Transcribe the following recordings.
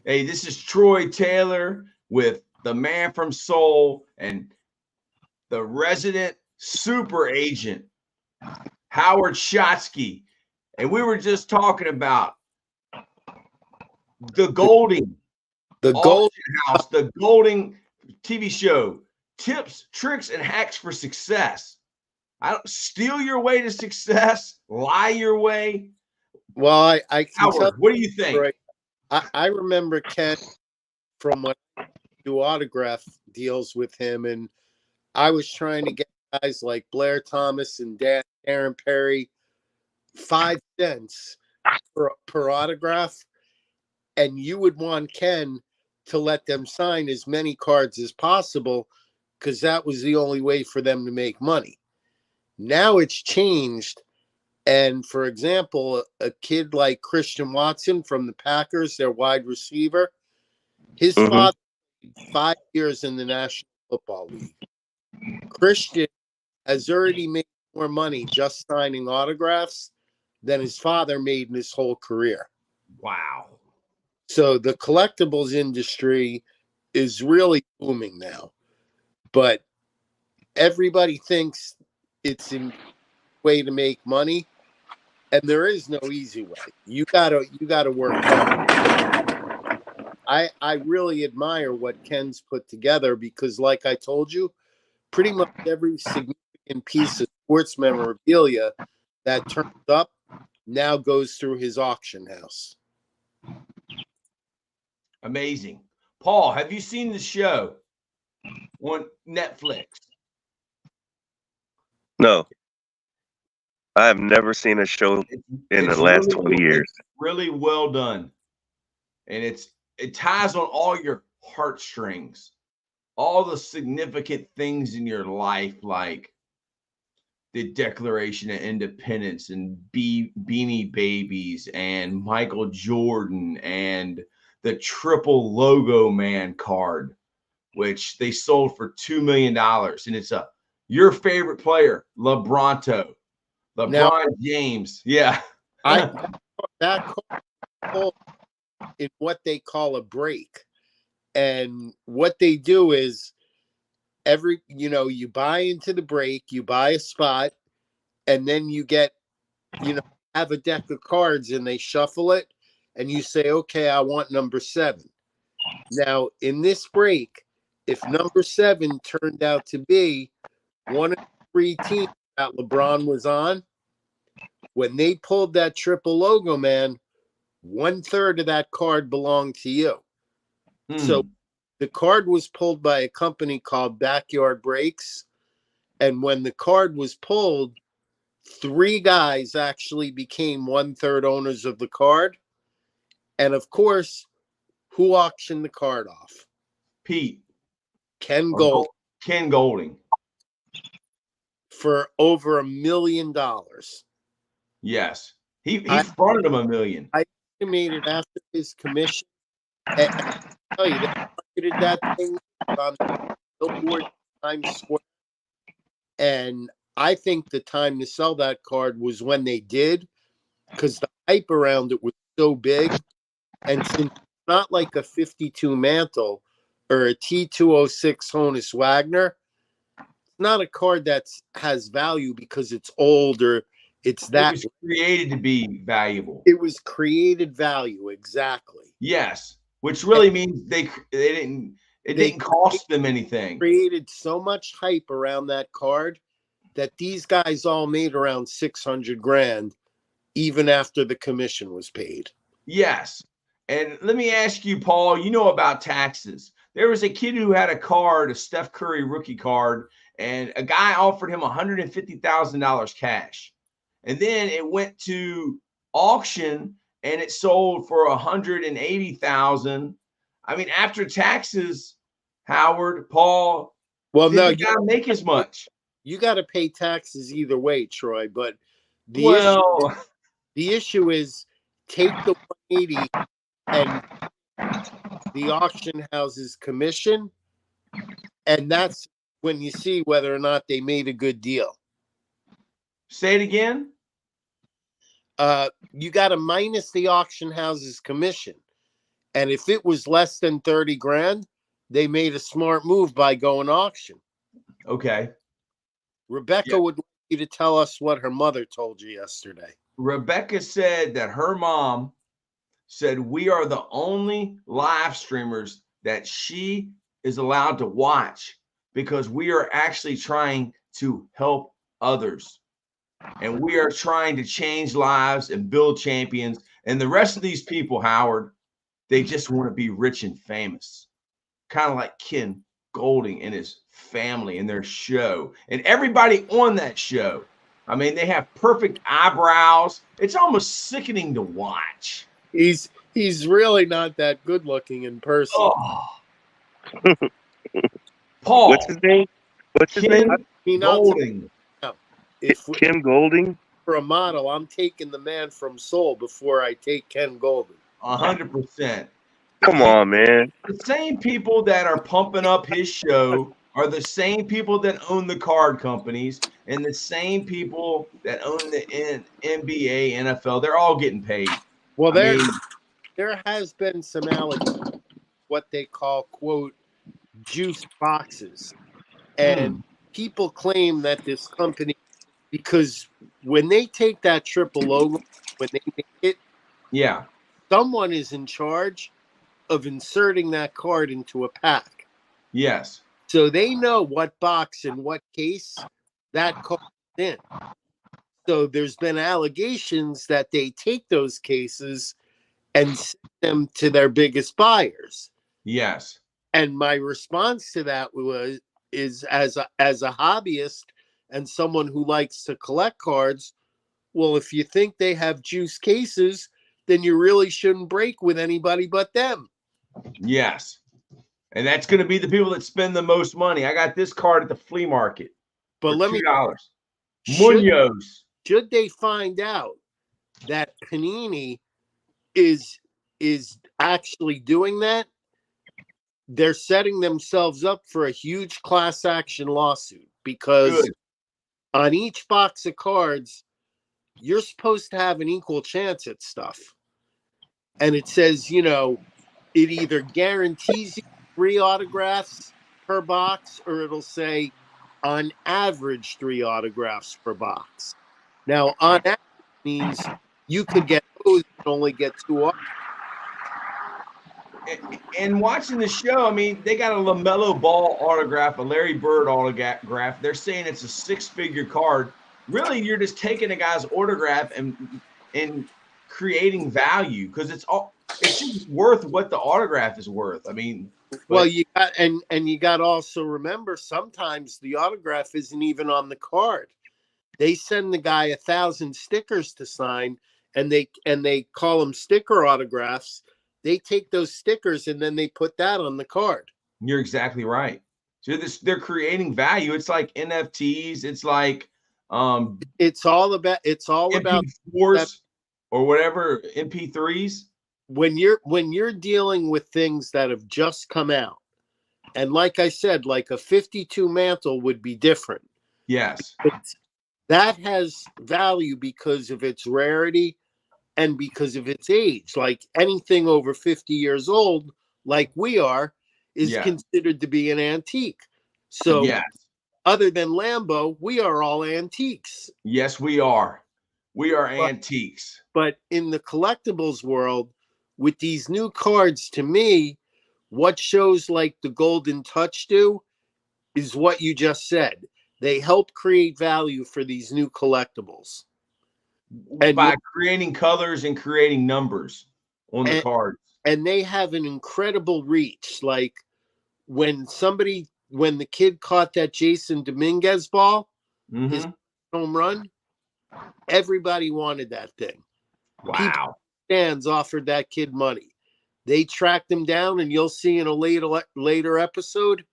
Hey, this is Troy Taylor with the man from Seoul and the resident super agent, Howard Shotsky. And we were just talking about the Golding The gold. Auction House, the Golding TV show, tips, tricks, and hacks for success. I don't steal your way to success, lie your way. Well, I can tell Howard, what do you think? Right. I remember Ken from when I do autograph deals with him, and I was trying to get guys like Blair Thomas and Darren Perry 5 cents per autograph, and you would want Ken to let them sign as many cards as possible because that was the only way for them to make money. Now it's changed. And for example, a kid like Christian Watson from the Packers, their wide receiver, his father played 5 years in the National Football League. Christian has already made more money just signing autographs than his father made in his whole career. Wow. So the collectibles industry is really booming now. But everybody thinks it's a way to make money. And there is no easy way. You gotta work hard. I really admire what Ken's put together because, like I told you, pretty much every significant piece of sports memorabilia that turns up now goes through his auction house. Amazing. Paul, have you seen the show on Netflix? No. I have never seen a show in the last 20 years. It's really well done. And it ties on all your heartstrings, all the significant things in your life, like the Declaration of Independence and Beanie Babies and Michael Jordan and the triple logo man card, which they sold for $2 million. And it's your favorite player, LeBron James. Yeah. That call in what they call a break. And what they do is you buy into the break, you buy a spot, and then you get, have a deck of cards and they shuffle it and you say, okay, I want number 7. Now in this break, if number 7 turned out to be one of the 3 teams that LeBron was on, when they pulled that triple logo, man, 1/3 of that card belonged to you. So the card was pulled by a company called Backyard Breaks. And when the card was pulled, 3 guys actually became 1/3 owners of the card. And of course, who auctioned the card off? Pete. Ken Golding. For over $1 million. Yes. He fronted him $1 million. I estimated after his commission. And I tell you, they marketed that thing on the billboard Times Square. And I think the time to sell that card was when they did, because the hype around it was so big. And since it's not like a 52 Mantle or a T206 Honus Wagner, it's not a card that has value because it's old or it's that. It was created to be valuable. It was created value, exactly. Yes, which really means it didn't cost them anything. Created so much hype around that card that these guys all made around $600,000 even after the commission was paid. Yes. And let me ask you, Paul, you know about taxes. There was a kid who had a card, a Steph Curry rookie card, and a guy offered him $150,000 cash. And then it went to auction and it sold for $180,000. I mean, after taxes, Howard, Paul, well, no, you gotta make as much. You got to pay taxes either way, Troy. But the issue is take the 180 and the auction house's commission, and that's when you see whether or not they made a good deal. Say it again. You got to minus the auction house's commission, And if it was less than 30 grand, they made a smart move by going auction. Okay. Rebecca would like you to tell us what her mother told you yesterday. Rebecca said that her mom said we are the only live streamers that she is allowed to watch because we are actually trying to help others. And we are trying to change lives and build champions. And the rest of these people, Howard, they just want to be rich and famous. Kind of like Ken Golding and his family and their show. And everybody on that show. I mean, they have perfect eyebrows. It's almost sickening to watch. He's really not that good looking in person. Oh. Paul. What's his name? What's his name? Golding. If Kim Golding? For a model, I'm taking the man from Seoul before I take Ken Golding. 100%. Come on, man. The same people that are pumping up his show are the same people that own the card companies and the same people that own the NBA, NFL. They're all getting paid. Well, there has been some allegations, what they call, quote, juice boxes. And people claim that this company, because when they take that triple logo, when they make it, someone is in charge of inserting that card into a pack. Yes. So they know what box and what case that card is in. So there's been allegations that they take those cases and send them to their biggest buyers. Yes. And my response to that is as a hobbyist and someone who likes to collect cards, well, if you think they have juice cases, then you really shouldn't break with anybody but them. Yes. And that's going to be the people that spend the most money. I got this card at the flea market for $2. Should they find out that Panini is actually doing that, they're setting themselves up for a huge class action lawsuit, because on each box of cards, you're supposed to have an equal chance at stuff. And it says, you know, it either guarantees you 3 autographs per box, or it'll say on average 3 autographs per box. Now, on average means you could get those and only get 2 autographs. And watching the show, I mean, they got a LaMelo Ball autograph, a Larry Bird autograph. They're saying it's a 6-figure card. Really, you're just taking a guy's autograph and creating value, because it's just worth what the autograph is worth. I mean, well, you got and you got to also remember, sometimes the autograph isn't even on the card. They send the guy 1,000 stickers to sign, and they call them sticker autographs. They take those stickers and then they put that on the card. You're exactly right. So they're creating value. It's like NFTs. It's like it's all about MP4s or whatever, MP3s. When you're dealing with things that have just come out, and like I said, like a 52 mantle would be different. Yes. That has value because of its rarity and because of its age. Like anything over 50 years old, like we are, is considered to be an antique. So other than Lambo, we are all antiques. Yes, we are. We are antiques. But in the collectibles world, with these new cards, to me, what shows like the Golden Touch do is what you just said. They help create value for these new collectibles. And by creating colors and creating numbers on the cards. And they have an incredible reach. Like when the kid caught that Jason Dominguez ball, his home run, everybody wanted that thing. Wow. Fans offered that kid money. They tracked him down, and you'll see in a later episode,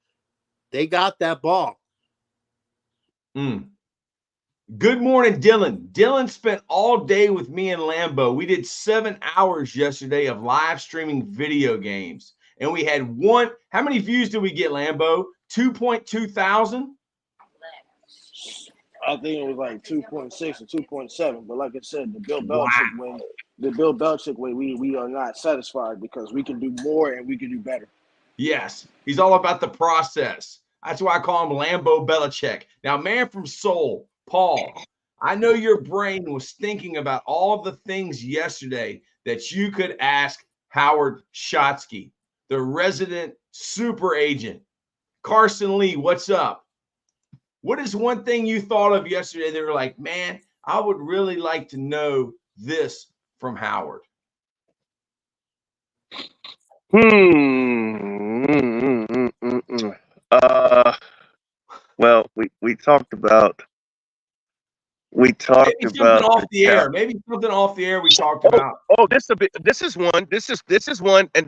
they got that ball. Good morning, Dylan. Dylan spent all day with me and Lambo. We did 7 hours yesterday of live streaming video games. And we had how many views did we get, Lambo? 2.2 thousand? I think it was like 2.6 or 2.7. But like I said, Wow. the Bill Belichick way, we are not satisfied because we can do more and we can do better. Yes, he's all about the process. That's why I call him Lambo Belichick. Now, man from Seoul, Paul, I know your brain was thinking about all the things yesterday that you could ask Howard Shotsky, the resident super agent. Carson Lee, what's up? What is one thing you thought of yesterday that were like, man, I would really like to know this from Howard? Well, we talked about Maybe something off the cap. air. Maybe something off the air we talked Oh, about. this is one. This is one, and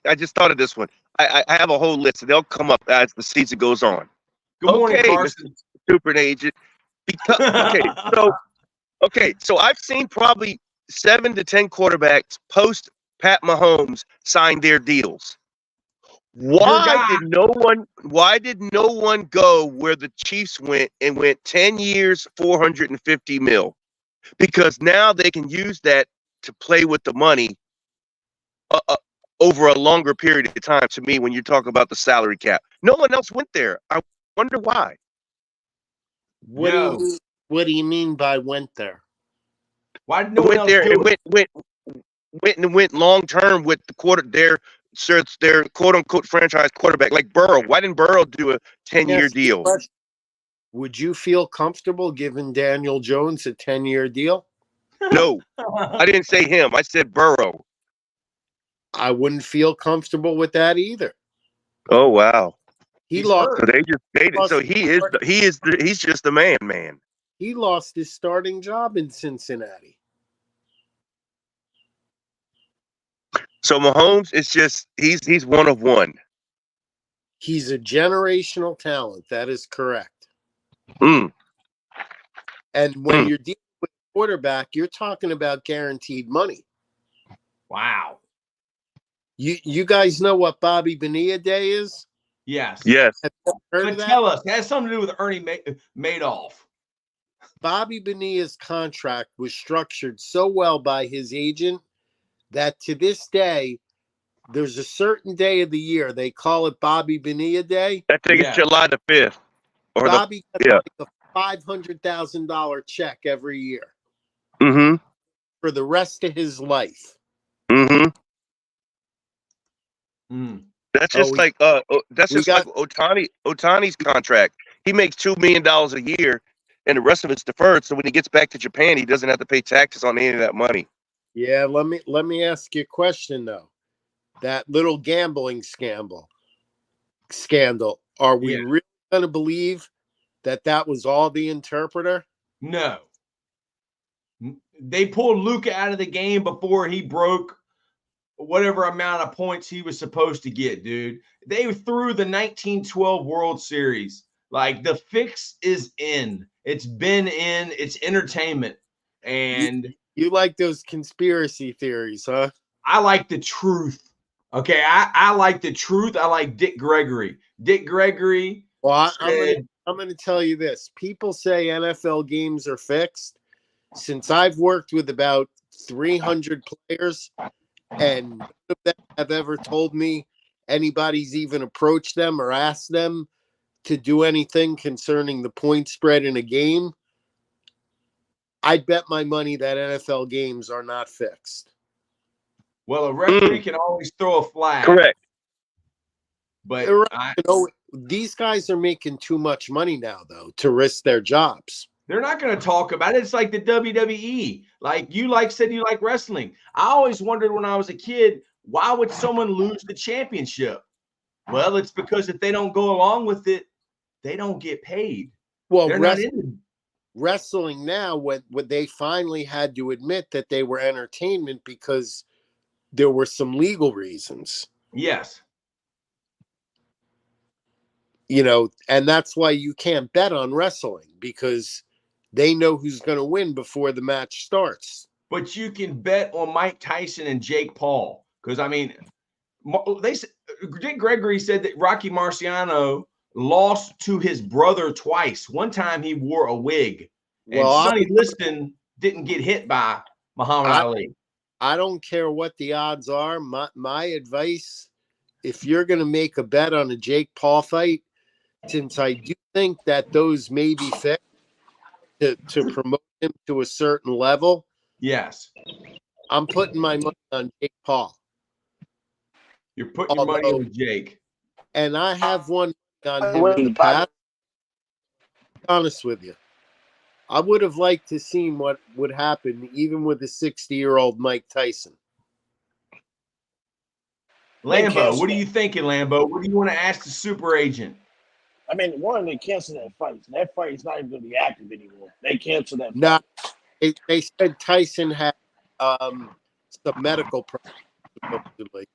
I just thought of this one. I have a whole list, and they'll come up as the season goes on. Good morning, Okay, Carson. Mr. Super Agent. So I've seen probably 7 to 10 quarterbacks post Pat Mahomes sign their deals. Why did no one go where the Chiefs went 10 years, 450 mil? Because now they can use that to play with the money over a longer period of time. To me, when you talk about the salary cap, no one else went there. I wonder why. What do you mean by went there? Why did no one else there do and went long term with their quote unquote franchise quarterback like Burrow? Why didn't Burrow do a 10-year deal? Would you feel comfortable giving Daniel Jones a 10-year deal? No, I didn't say him. I said Burrow. I wouldn't feel comfortable with that either. Oh wow. He lost. So they just dated. So he's just the man. He lost his starting job in Cincinnati. So Mahomes is just he's one of one. He's a generational talent. That is correct. Mm. And when you're dealing with a quarterback, you're talking about guaranteed money. Wow. You guys know what Bobby Bonilla Day is? Yes. Have you heard of that? Tell us. It has something to do with Ernie Madoff. Bobby Bonilla's contract was structured so well by his agent that to this day, there's a certain day of the year, they call it Bobby Bonilla Day. I think it's July the 5th. Bobby gets like a $500,000 check every year for the rest of his life. That's just like Otani's contract. He makes $2 million a year, and the rest of it's deferred. So when he gets back to Japan, he doesn't have to pay taxes on any of that money. Yeah, let me ask you a question though. That little gambling scandal. Are we really going to believe that was all the interpreter? No. They pulled Luka out of the game before he broke whatever amount of points he was supposed to get, dude. They threw the 1912 World Series. Like, the fix is in. It's been in. It's entertainment. And you like those conspiracy theories, huh? I like the truth. Okay, I like the truth. I like Dick Gregory. Well, I'm going to tell you this. People say NFL games are fixed. Since I've worked with about 300 players, and none of them have ever told me anybody's even approached them or asked them to do anything concerning the point spread in a game, I'd bet my money that NFL games are not fixed. Well, a referee can always throw a flag. Correct. But these guys are making too much money now, though, to risk their jobs. They're not going to talk about it. It's like the WWE. Like you said you like wrestling. I always wondered when I was a kid, why would someone lose the championship? Well, it's because if they don't go along with it, they don't get paid. Well, wrestling now, when they finally had to admit that they were entertainment because there were some legal reasons. Yes. And that's why you can't bet on wrestling, because they know who's going to win before the match starts. But you can bet on Mike Tyson and Jake Paul. Because, I mean, Dick Gregory said that Rocky Marciano lost to his brother twice. One time he wore a wig, and Well, Sonny Liston didn't get hit by Muhammad Ali. I don't care what the odds are. My advice, if you're going to make a bet on a Jake Paul fight, since I do think that those may be fixed to promote him to a certain level, Yes. I'm putting my money on Jake Paul. You're putting your money on Jake. And I have one on him in the past. To be honest with you, I would have liked to seen what would happen even with a 60-year-old Mike Tyson. Lambo, what are you thinking, Lambo? What do you want to ask the super agent? I mean, one, they canceled that fight. That fight is not even going to be active anymore. They canceled that fight. No, they said Tyson had some medical problems, supposedly.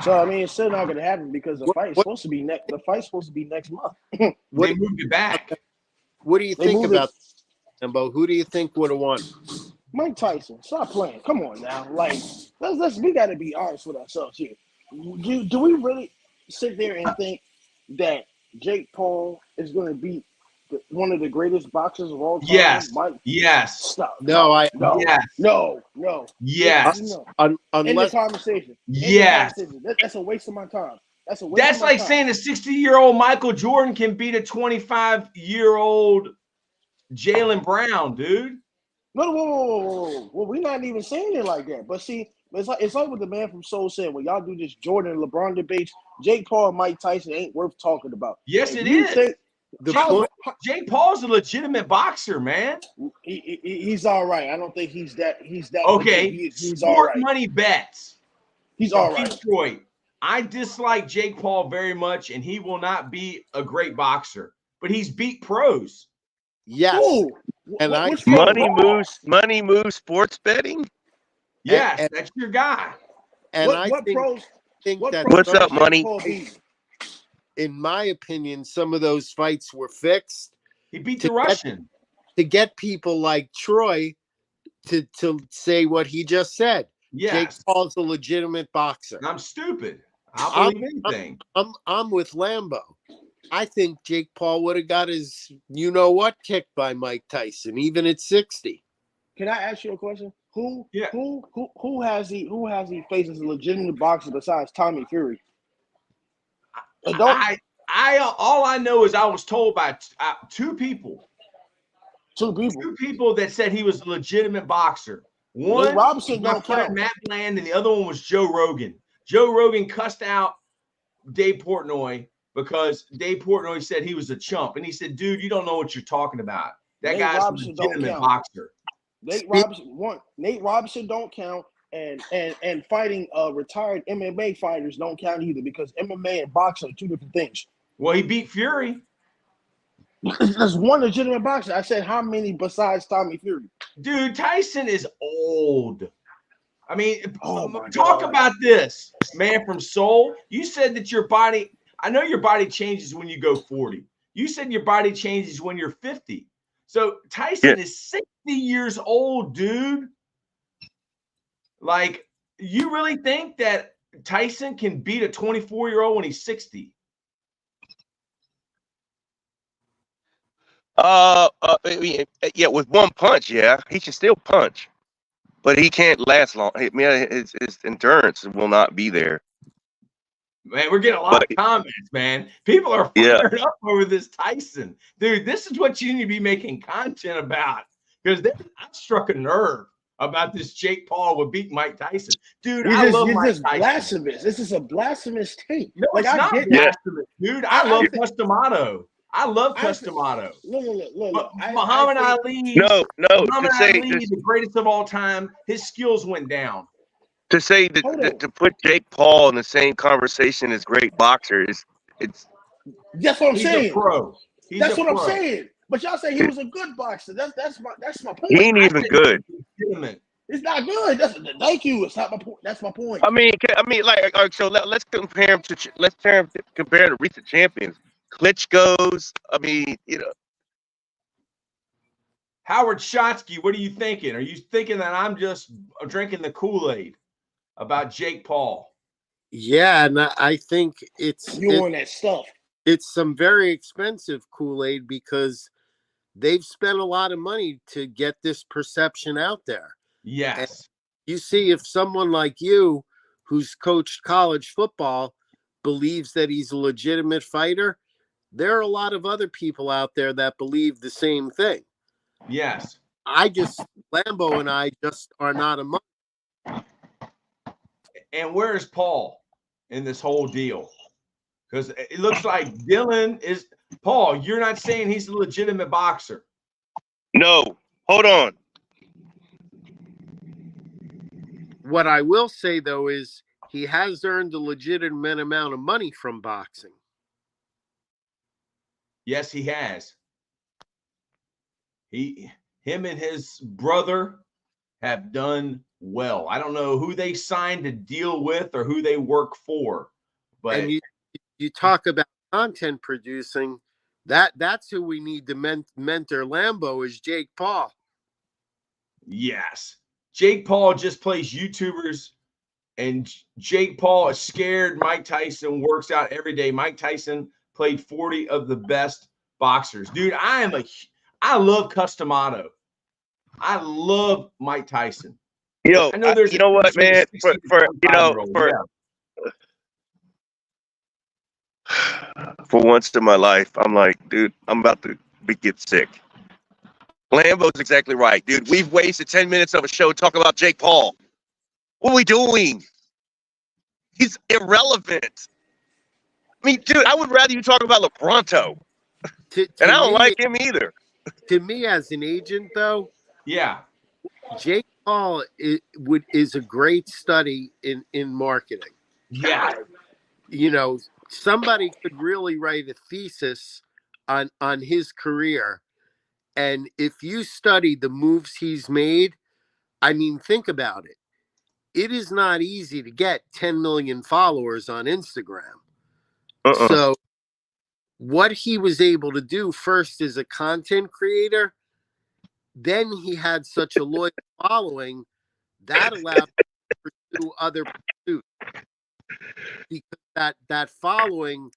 So I mean, it's still not going to happen because the fight's supposed to be next. The fight's supposed to be next month. They moved it back. What do you think about Lambo? Who do you think would have won? Mike Tyson. Stop playing. Come on now. Like, let's we got to be honest with ourselves here. Do we really sit there and think that Jake Paul is going to beat one of the greatest boxers of all time? Yes. Mike? Yes. Stop. No. Yes. No. Yes. No. Unless, in the conversation. Yes. That's a waste of my time. That's like saying a 60-year-old Michael Jordan can beat a 25-year-old Jaylen Brown, dude. No, whoa. Well, we're not even saying it like that. But see, it's like what the man from Soul said. When y'all do this Jordan and LeBron debates, Jake Paul and Mike Tyson ain't worth talking about. Yes, it is. Jake Paul's a legitimate boxer, man. He's all right. I don't think he's that. Okay. He's Sport all right. money bets. He's all right. Detroit. I dislike Jake Paul very much, and he will not be a great boxer. But he's beat pros. Yes. Ooh, and money moves sports betting. Yes, that's your guy. And what's up, money? In my opinion, some of those fights were fixed. He beat the Russian to get people like Troy to say what he just said. Yes. Jake Paul's a legitimate boxer. I'm stupid. I'll believe anything. I'm with Lambo. I think Jake Paul would have got his you-know-what kicked by Mike Tyson, even at 60. Can I ask you a question? Who has he faced as a legitimate boxer besides Tommy Fury? All I know is I was told by two people that said he was a legitimate boxer. One, Robinson my friend Matt Bland, and the other one was Joe Rogan. Joe Rogan cussed out Dave Portnoy because Dave Portnoy said he was a chump. And he said, dude, you don't know what you're talking about. That guy's a legitimate boxer. Nate Robinson don't count, and fighting retired MMA fighters don't count either, because MMA and boxing are two different things. Well, he beat Fury. There's one legitimate boxer. I said, how many besides Tommy Fury? Dude, Tyson is old. I mean, talk about this, man from Soul. You said that your body, I know your body changes when you go 40. You said your body changes when you're 50. So Tyson is 60 years old, dude. Like, you really think that Tyson can beat a 24-year-old when he's 60? Yeah, with one punch, yeah, he can still punch, but he can't last long. I mean, his endurance will not be there. Man, we're getting a lot of comments, man. People are fired up over this Tyson. Dude, this is what you need to be making content about, because I struck a nerve about this Jake Paul would beat Mike Tyson. Dude, I love Mike Tyson. Blasphemous. This is a blasphemous take. No, it's not blasphemous, dude. I love Customato. I love Customato. Look. Muhammad Ali. Muhammad Ali, the greatest of all time. His skills went down. To say that to put Jake Paul in the same conversation as great boxers, it's that's what I'm saying. He's a pro. That's what I'm saying. But y'all say he was a good boxer. That's my point. He ain't even good. It's not good. Thank you. It's not my point. That's my point. I mean, so let's compare him to recent champions. Klitschko's. I mean, Howard Shotsky, what are you thinking? Are you thinking that I'm just drinking the Kool-Aid about Jake Paul? Yeah, and I think you on that stuff. It's some very expensive Kool-Aid because they've spent a lot of money to get this perception out there. And Yes. you see, if someone like you, who's coached college football, believes that he's a legitimate fighter, there are a lot of other people out there that believe the same thing. Yes. Lambo and I just are not among. And where's Paul in this whole deal? Because it looks like Dylan is Paul. You're not saying he's a legitimate boxer. No, hold on. What I will say, though, is he has earned a legitimate amount of money from boxing. Yes, he has. Him and his brother have done well. I don't know who they signed to deal with or who they work for, but and you talk about content producing. That's who we need to mentor Lambo is Jake Paul. yes, Jake Paul just plays YouTubers, and Jake Paul is scared. Mike Tyson works out every day. Mike Tyson played 40 of the best boxers. Dude, I love Customato. I love Mike Tyson. Yo, I know there's you know what, man? For once in my life, I'm like, dude, I'm about to get sick. Lambo's exactly right, dude. We've wasted 10 minutes of a show talking about Jake Paul. What are we doing? He's irrelevant. I mean, dude, I would rather you talk about LeBronto. And I don't like him either. To me, as an agent, though, yeah, Jake Paul is a great study in marketing. Yeah. You know, somebody could really write a thesis on his career. And if you study the moves he's made, I mean, think about it. It is not easy to get 10 million followers on Instagram. So what he was able to do first as a content creator, then he had such a loyal following that allowed him to pursue other pursuits. Because that following,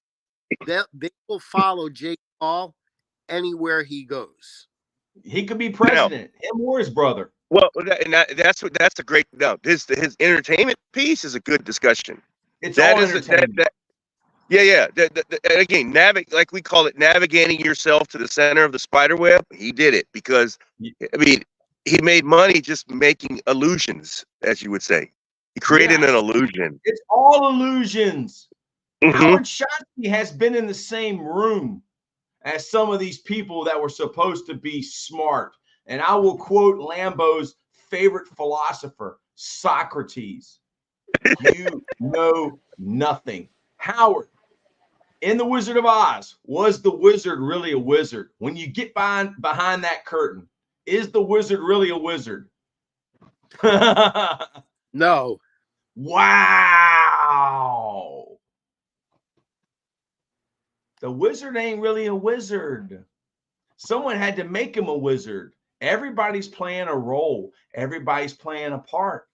they will follow Jake Paul anywhere he goes. He could be president, him or his brother. Well, that's a great his entertainment piece is a good discussion. It's all entertainment. Yeah. Again, like we call it, navigating yourself to the center of the spider web. He did it because, I mean, he made money just making illusions, as you would say. He created an illusion. It's all illusions. Howard Shotsky has been in the same room as some of these people that were supposed to be smart. And I will quote Lambo's favorite philosopher, Socrates. You know nothing. Howard, in The Wizard of Oz, was the wizard really a wizard? When you get behind that curtain, is the wizard really a wizard? No. Wow. The wizard ain't really a wizard. Someone had to make him a wizard. Everybody's playing a role. Everybody's playing a part.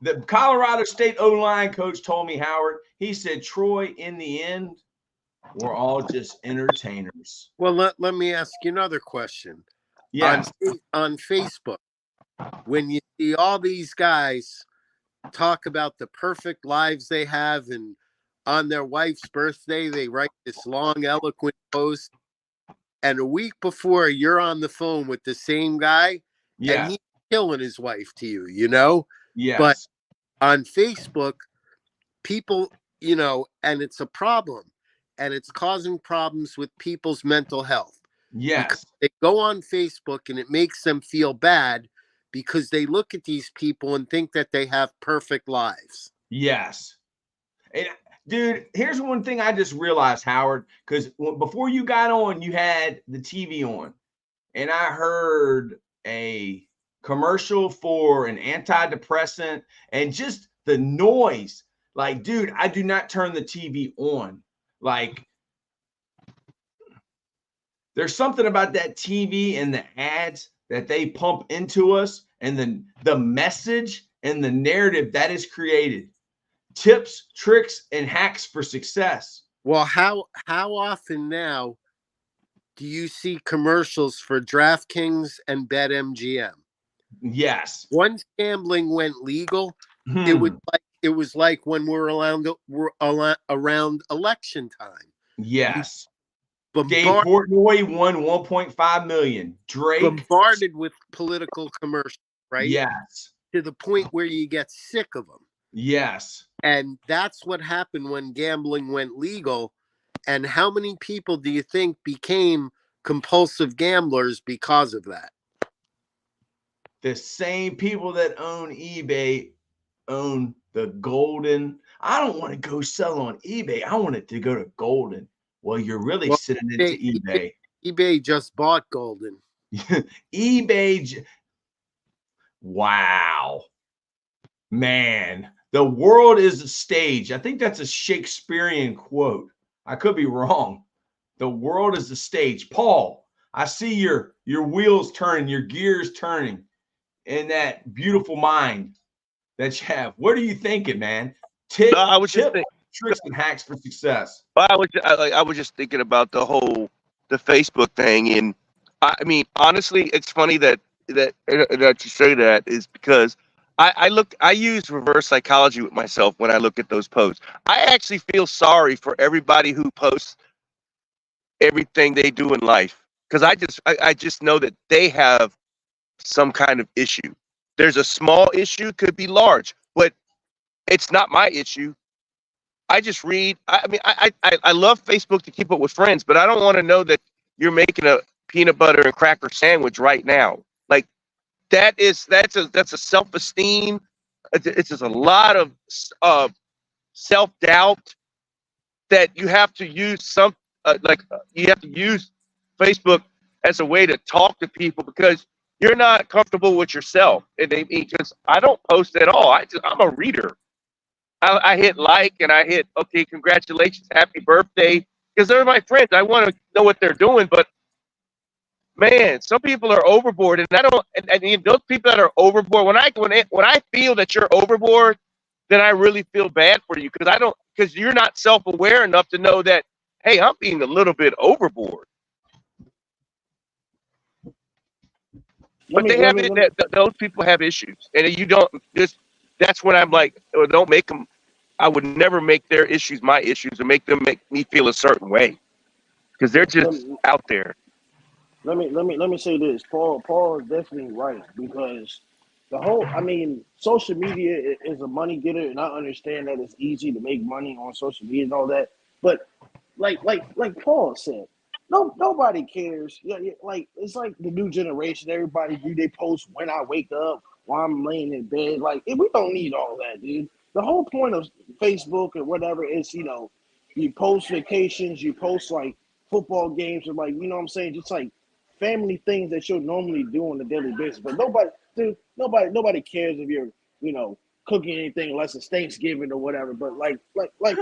The Colorado State O-line coach told me, Howard, he said, Troy, in the end, we're all just entertainers. Well, let me ask you another question. Yeah. On Facebook, when you see all these guys talk about the perfect lives they have, and on their wife's birthday, they write this long, eloquent post, and a week before you're on the phone with the same guy, and he's killing his wife to you, you know? Yes. But on Facebook, people, you know, and it's a problem, and it's causing problems with people's mental health. Yes. Because they go on Facebook and it makes them feel bad because they look at these people and think that they have perfect lives. Yes. And dude, here's one thing I just realized, Howard, because before you got on, you had the TV on, and I heard a commercial for an antidepressant and just the noise. Like, dude, I do not turn the TV on. Like, there's something about that TV and the ads that they pump into us, and the message and the narrative that is created. Tips, tricks, and hacks for success. Well, how often now do you see commercials for DraftKings and BetMGM? Yes. Once gambling went legal, Hmm. it was like when around election time. You Yes. Dave bombard, Portnoy won 1.5 million. Drake. bombarded with political commercials, right? Yes. To the point where you get sick of them. Yes. And that's what happened when gambling went legal. And how many people do you think became compulsive gamblers because of that? The same people that own eBay own the golden. I don't want to go sell on eBay. I want it to go to golden. Well, you're really Well, sitting into eBay. eBay just bought Golden. eBay. Wow. Man, the world is a stage. I think that's a Shakespearean quote. I could be wrong. The world is a stage. Paul, I see your wheels turning, your gears turning in that beautiful mind that you have. What are you thinking, man? No, I was just Tip tricks and hacks for success. I was just thinking about the Facebook thing, and I mean, honestly, it's funny that you say that is because I use reverse psychology with myself when I look at those posts. I actually feel sorry for everybody who posts everything they do in life because I just know that they have some kind of issue. There's a small issue, could be large, but it's not my issue. I just read. I mean, I love Facebook to keep up with friends, but I don't want to know that you're making a peanut butter and cracker sandwich right now. Like that's a self esteem. It's just a lot of self doubt that you have to use you have to use Facebook as a way to talk to people because you're not comfortable with yourself. And they because I don't post at all. I'm a reader. I hit like and I hit okay, congratulations, happy birthday, because they're my friends. I want to know what they're doing, but man, some people are overboard, and I don't. And those people that are overboard, when I feel that you're overboard, then I really feel bad for you because I don't because you're not self aware enough to know that hey, I'm being a little bit overboard. Let But me they let have me it. let me Those people have issues, and you don't just. That's when I'm like, well, don't make them. I would never make their issues my issues and make them make me feel a certain way because they're let just me out there. let me say this. Paul is definitely right because the whole I mean, social media is a money getter, and I understand that it's easy to make money on social media and all that. But like Paul said, nobody cares. Yeah, yeah, like it's like the new generation. Everybody do they post when I wake up, while I'm laying in bed. Like we don't need all that, dude. The whole point of Facebook or whatever is you post vacations, you post like football games, or like what I'm saying, just like family things that you'll normally do on a daily basis. But nobody cares if you're you know cooking anything unless it's Thanksgiving or whatever. But like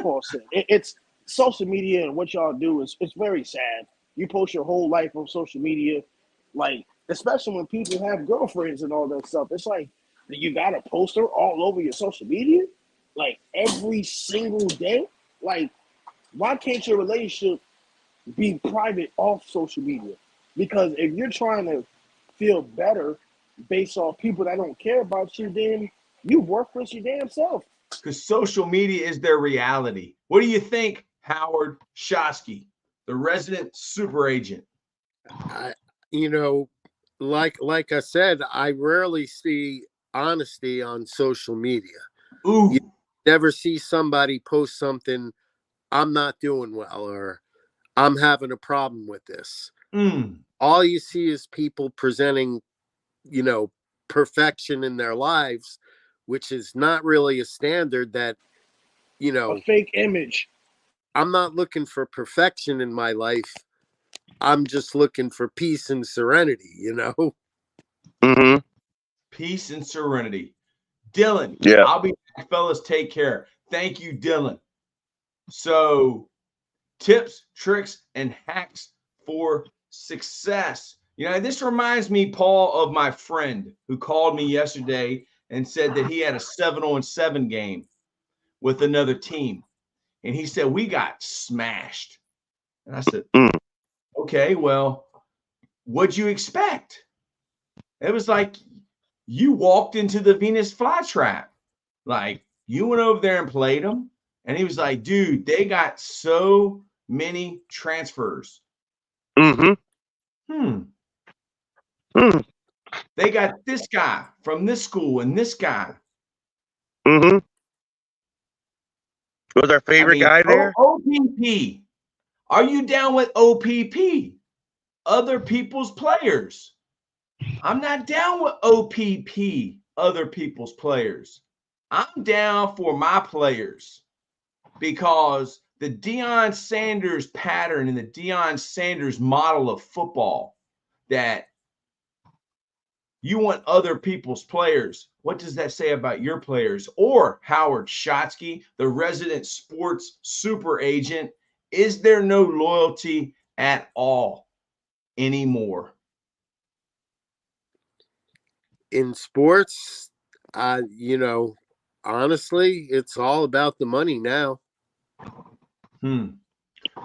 Paul said, it's social media and what y'all do is it's very sad. You post your whole life on social media, like especially when people have girlfriends and all that stuff. It's like you got a poster all over your social media, like every single day. Like, why can't your relationship be private off social media? Because if you're trying to feel better based off people that don't care about you, then you worthless your damn self. Because social media is their reality. What do you think, Howard Shosky, the resident super agent? I, you know, like I said, I rarely see honesty on social media. You Ooh. never see somebody post something, I'm not doing well, or I'm having a problem with this. Mm. All you see is people presenting, you know, perfection in their lives, which is not really a standard that, you A know, fake image. I'm not looking for perfection in my life. I'm just looking for peace and serenity, you know? Mm-hmm. Peace and serenity. Dylan, Yeah. I'll be back, fellas. Take care. Thank you, Dylan. So, tips, tricks, and hacks for success. This reminds me, Paul, of my friend who called me yesterday and said that he had a 7-on-7 game with another team. And he said, we got smashed. And I said, Mm. okay, well, what'd you expect? It was like you walked into the Venus flytrap. Like, you went over there and played them. And he was like, dude, they got so many transfers. Mm-hmm. Mm. They got this guy from this school and this guy. Mm-hmm. Was our favorite guy there? OPP. Are you down with OPP? Other people's players. I'm not down with OPP, other people's players. I'm down for my players because the Deion Sanders pattern and the Deion Sanders model of football that you want other people's players. What does that say about your players? Or Howard Shotsky, the resident sports super agent, is there no loyalty at all anymore? In sports, honestly, it's all about the money now.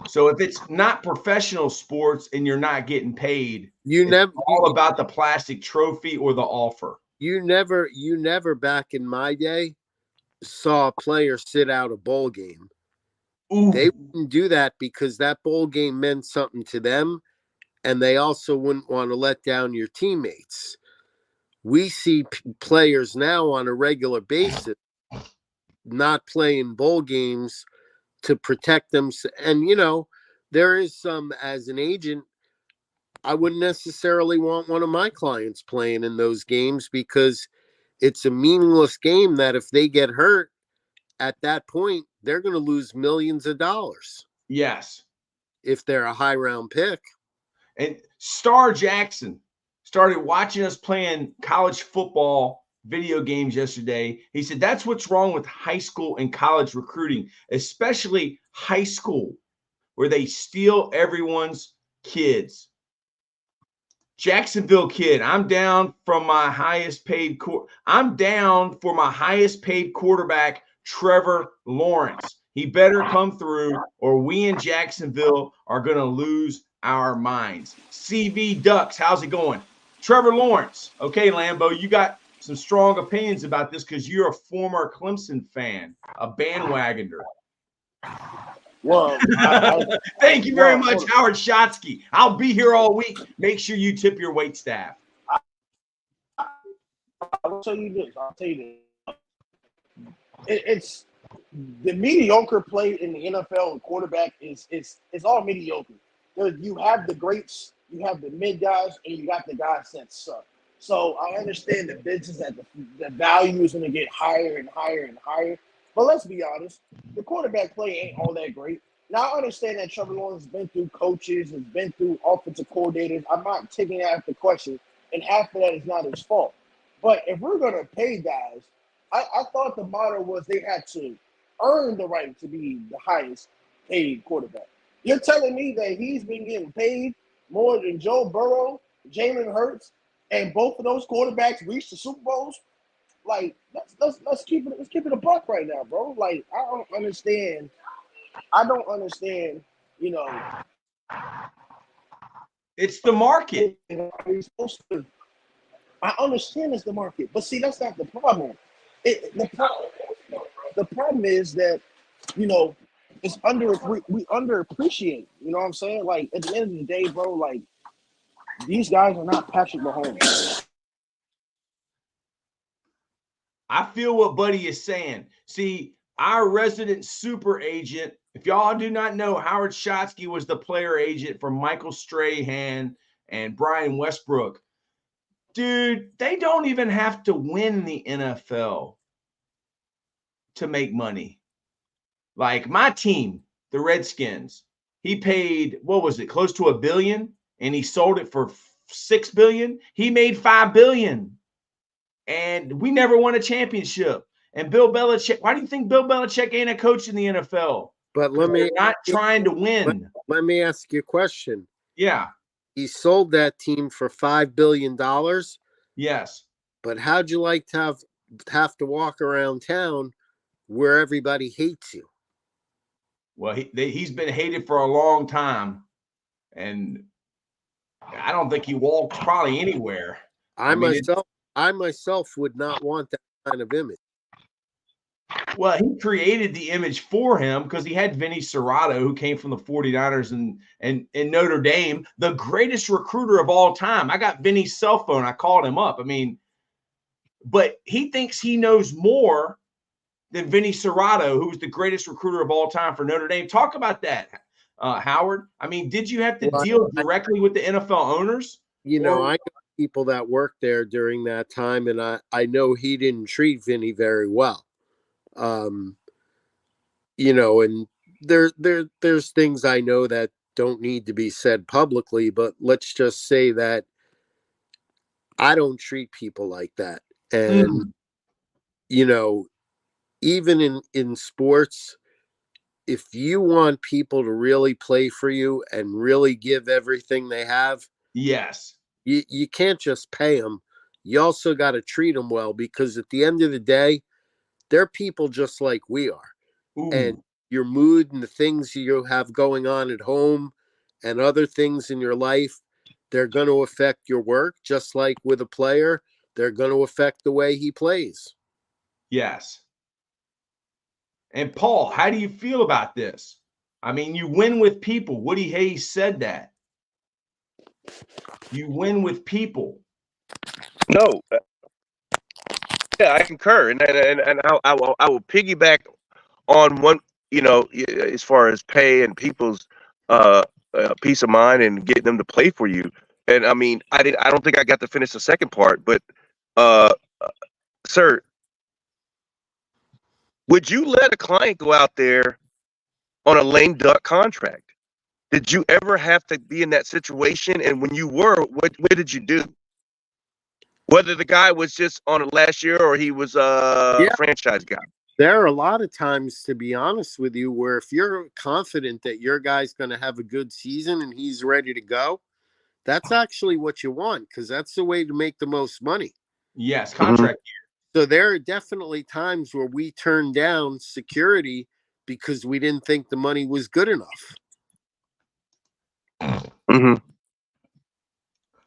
So if it's not professional sports and you're not getting paid, It's all about the plastic trophy or the offer. You never back in my day saw a player sit out a bowl game. Ooh. They wouldn't do that because that bowl game meant something to them, and they also wouldn't want to let down your teammates. We see players now on a regular basis not playing bowl games to protect them. And, there is some, as an agent, I wouldn't necessarily want one of my clients playing in those games because it's a meaningless game that if they get hurt at that point, they're going to lose millions of dollars. Yes. If they're a high round pick. And Star Jackson started watching us playing college football video games yesterday. He said that's what's wrong with high school and college recruiting, especially high school, where they steal everyone's kids. Jacksonville kid, I'm down for my highest paid quarterback, Trevor Lawrence. He better come through, or we in Jacksonville are going to lose our minds. CV Ducks, how's it going? Trevor Lawrence. Okay, Lambo, you got some strong opinions about this because you're a former Clemson fan, a bandwagoner. Well, thank you very much, Howard Shotsky. I'll be here all week. Make sure you tip your wait staff. I'll tell you this. It's the mediocre play in the NFL and quarterback is all mediocre. You have the greats, you have the mid guys, and you got the guys that suck. So I understand the business that the value is going to get higher and higher and higher. But let's be honest, the quarterback play ain't all that great. Now I understand that Trevor Lawrence has been through coaches, has been through offensive coordinators. I'm not taking that as the question, and half of that is not his fault. But if we're going to pay guys, I thought the motto was they had to earn the right to be the highest paid quarterback. You're telling me that he's been getting paid more than Joe Burrow, Jalen Hurts, and both of those quarterbacks reached the Super Bowls? Like, let's keep it a buck right now, bro. Like, I don't understand. It's the market. I understand it's the market, but see, that's not the problem. The problem is that, it's we underappreciate. You know what I'm saying? Like, at the end of the day, bro, like, these guys are not Patrick Mahomes. I feel what Buddy is saying. See, our resident super agent, if y'all do not know, Howard Shotsky was the player agent for Michael Strahan and Brian Westbrook. Dude, they don't even have to win the NFL to make money. Like my team, the Redskins, he paid, what was it, close to $1 billion, and he sold it for $6 billion. He made $5 billion. And we never won a championship. And Bill Belichick, why do you think Bill Belichick ain't a coach in the NFL? But not trying to win. Let me ask you a question. Yeah. He sold that team for $5 billion. Yes. But how'd you like to have to walk around town where everybody hates you? Well, he's been hated for a long time, and I don't think he walks probably anywhere. I myself would not want that kind of image. Well, he created the image for him because he had Vinnie Sado, who came from the 49ers and Notre Dame, the greatest recruiter of all time. I got Vinnie's cell phone. I called him up. I mean, but he thinks he knows more than Vinnie Sado, who's the greatest recruiter of all time for Notre Dame. Talk about that, Howard. I mean, did you have to deal directly with the NFL owners? I know people that worked there during that time, and I know he didn't treat Vinny very well. And there's things I know that don't need to be said publicly, but let's just say that I don't treat people like that. And even in sports, if you want people to really play for you and really give everything they have, yes, you can't just pay them. You also got to treat them well, because at the end of the day, they're people just like we are. Ooh. And your mood and the things you have going on at home and other things in your life, they're going to affect your work. Just like with a player, they're going to affect the way he plays. Yes. And Paul, how do you feel about this? I mean, you win with people. Woody Hayes said that. You win with people. No. Yeah, I concur, and I will piggyback on one. As far as pay and people's peace of mind and getting them to play for you. And I mean, I don't think I got to finish the second part, but sir, would you let a client go out there on a lame duck contract? Did you ever have to be in that situation? And when you were, what did you do? Whether the guy was just on it last year or he was a franchise guy. There are a lot of times, to be honest with you, where if you're confident that your guy's going to have a good season and he's ready to go, that's actually what you want, because that's the way to make the most money. Yes, contract year. So there are definitely times where we turn down security because we didn't think the money was good enough. Mm-hmm.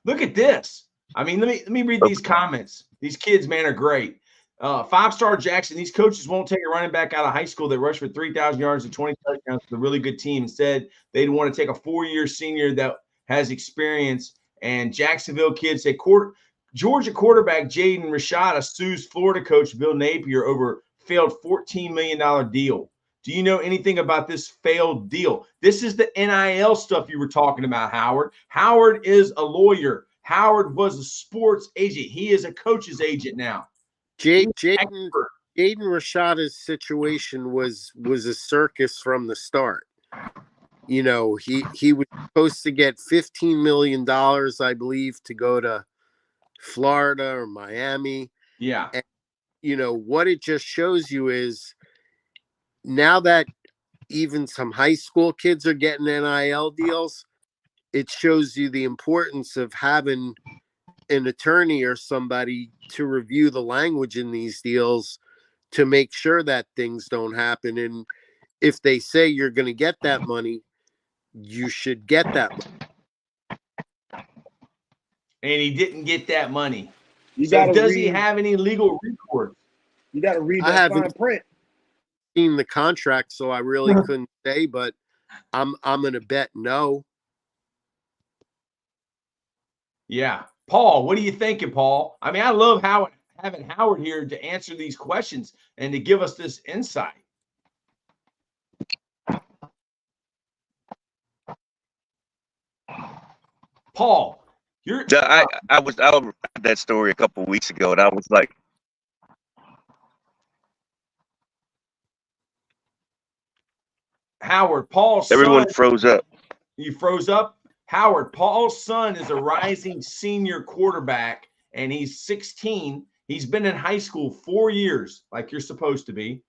Look at this. I mean, let me read these comments. These kids, man, are great. 5-star Jackson. These coaches won't take a running back out of high school that rushed for 3,000 yards and 20 touchdowns with a really good team. Instead, they'd want to take a 4-year senior that has experience. And Jacksonville kids say Georgia quarterback Jaden Rashada sues Florida coach Bill Napier over failed $14 million deal. Do you know anything about this failed deal? This is the NIL stuff you were talking about, Howard. Howard is a lawyer. Howard was a sports agent. He is a coach's agent now. Jaden Rashada's situation was a circus from the start. He was supposed to get $15 million, I believe, to go to Florida or Miami. Yeah. And, what it just shows you is now that even some high school kids are getting NIL deals, it shows you the importance of having an attorney or somebody to review the language in these deals to make sure that things don't happen. And if they say you're going to get that money, you should get that money. And he didn't get that money. So does he have any legal recourse? You got to read that fine print. Seen the contract, so I really couldn't say, but I'm going to bet no. Yeah. Paul, what are you thinking, Paul? I mean, I love having Howard here to answer these questions and to give us this insight. Paul, I read that story a couple of weeks ago, and I was like, Howard, Paul's everyone froze up. You froze up? Howard, Paul's son is a rising senior quarterback, and he's 16. He's been in high school 4 years, like you're supposed to be.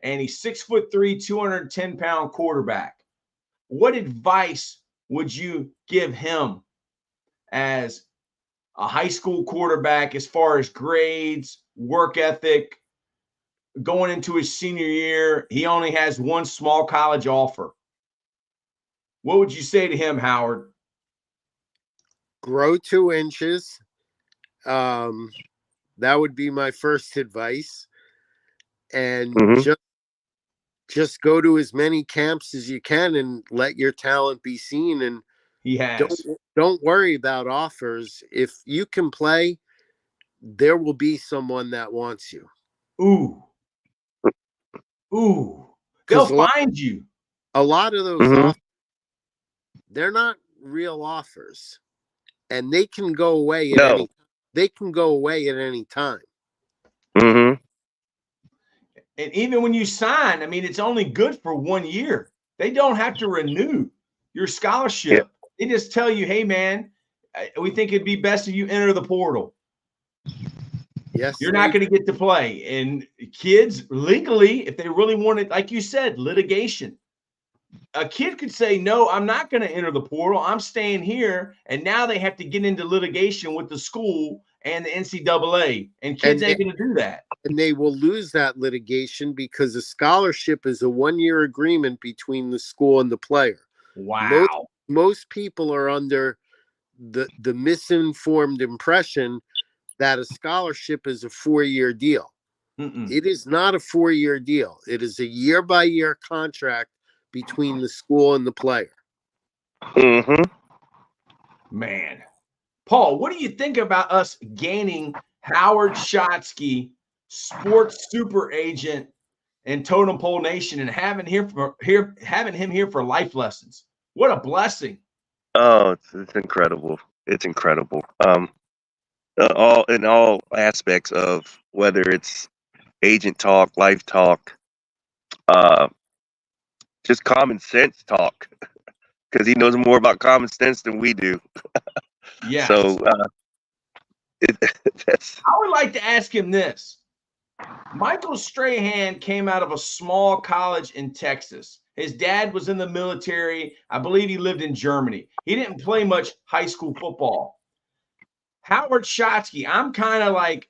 And he's 6'3", 210-pound quarterback. What advice would you give him as a high school quarterback as far as grades, work ethic, going into his senior year, he only has one small college offer. What would you say to him, Howard? Grow 2 inches. That would be my first advice. And just go to as many camps as you can and let your talent be seen. And He has. don't worry about offers. If you can play, there will be someone that wants you. Ooh. They'll find you. A lot of those offers, they're not real offers, and they can go away at any time. And even when you sign, I mean, it's only good for 1 year. They don't have to renew your scholarship. They just tell you, hey, man, we think it'd be best if you enter the portal. Yes, you're not going to get to play. And kids, legally, if they really wanted, like you said, litigation, a kid could say, no, I'm not going to enter the portal. I'm staying here. And now they have to get into litigation with the school and the NCAA. And kids ain't going to do that. And they will lose that litigation because a scholarship is a 1-year agreement between the school and the player. Wow. Most people are under the misinformed impression that a scholarship is a 4-year deal. It is not a 4-year deal. It is a year-by-year contract between the school and the player. Man. Paul, what do you think about us gaining Howard Shotsky, sports super agent and Totem Pole Nation, and having him here for life lessons? What a blessing. Oh, it's incredible. It's incredible. All in all aspects of whether it's agent talk, life talk, just common sense talk, because he knows more about common sense than we do. Yeah. So that's. I would like to ask him this. Michael Strahan came out of a small college in Texas. His dad was in the military. I believe he lived in Germany. He didn't play much high school football. Howard Shotsky, I'm kind of like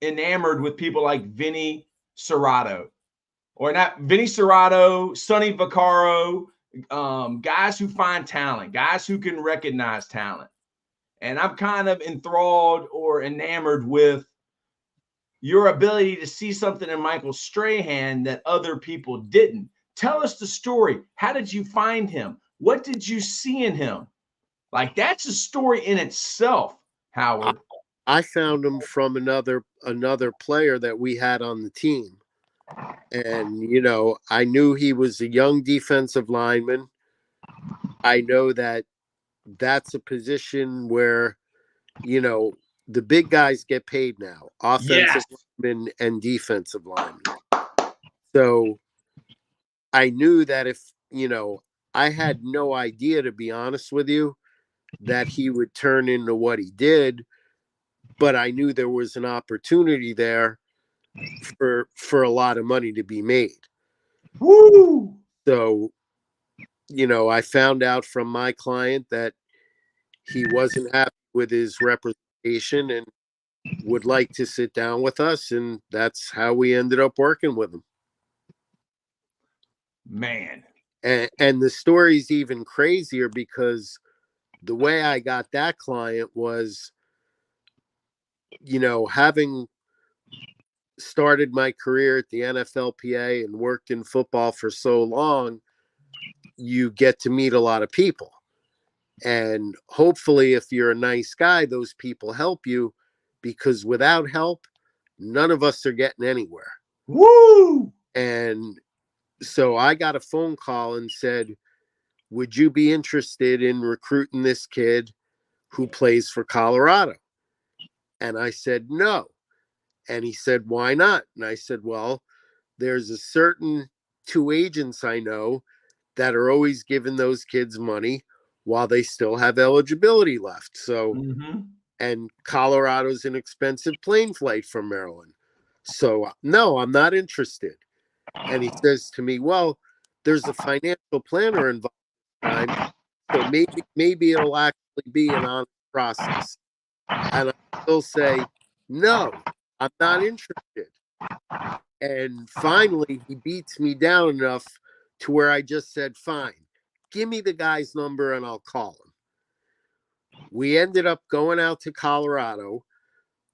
enamored with people like Vinnie Sado, or not Vinnie Sado, Sonny Vaccaro, guys who find talent, guys who can recognize talent. And I'm kind of enthralled or enamored with your ability to see something in Michael Strahan that other people didn't. Tell us the story. How did you find him? What did you see in him? Like, that's a story in itself, Howard. I found him from another player that we had on the team. And, I knew he was a young defensive lineman. I know that that's a position where, the big guys get paid now, offensive linemen and defensive linemen. So I knew that if, I had no idea, to be honest with you, that he would turn into what he did, but I knew there was an opportunity there for a lot of money to be made. Woo! So, I found out from my client that he wasn't happy with his representation and would like to sit down with us, and that's how we ended up working with him. Man. And the story's even crazier because the way I got that client was, having started my career at the NFLPA and worked in football for so long, you get to meet a lot of people. And hopefully, if you're a nice guy, those people help you, because without help, none of us are getting anywhere. Woo! And so I got a phone call and said, would you be interested in recruiting this kid who plays for Colorado? And I said, no. And he said, why not? And I said, well, there's a certain 2 agents I know that are always giving those kids money while they still have eligibility left. So, and Colorado's an expensive plane flight from Maryland. So, no, I'm not interested. And he says to me, well, there's a financial planner involved this time, so maybe it'll actually be an honest process. And I still say, no, I'm not interested. And finally, he beats me down enough to where I just said, fine, give me the guy's number and I'll call him. We ended up going out to Colorado.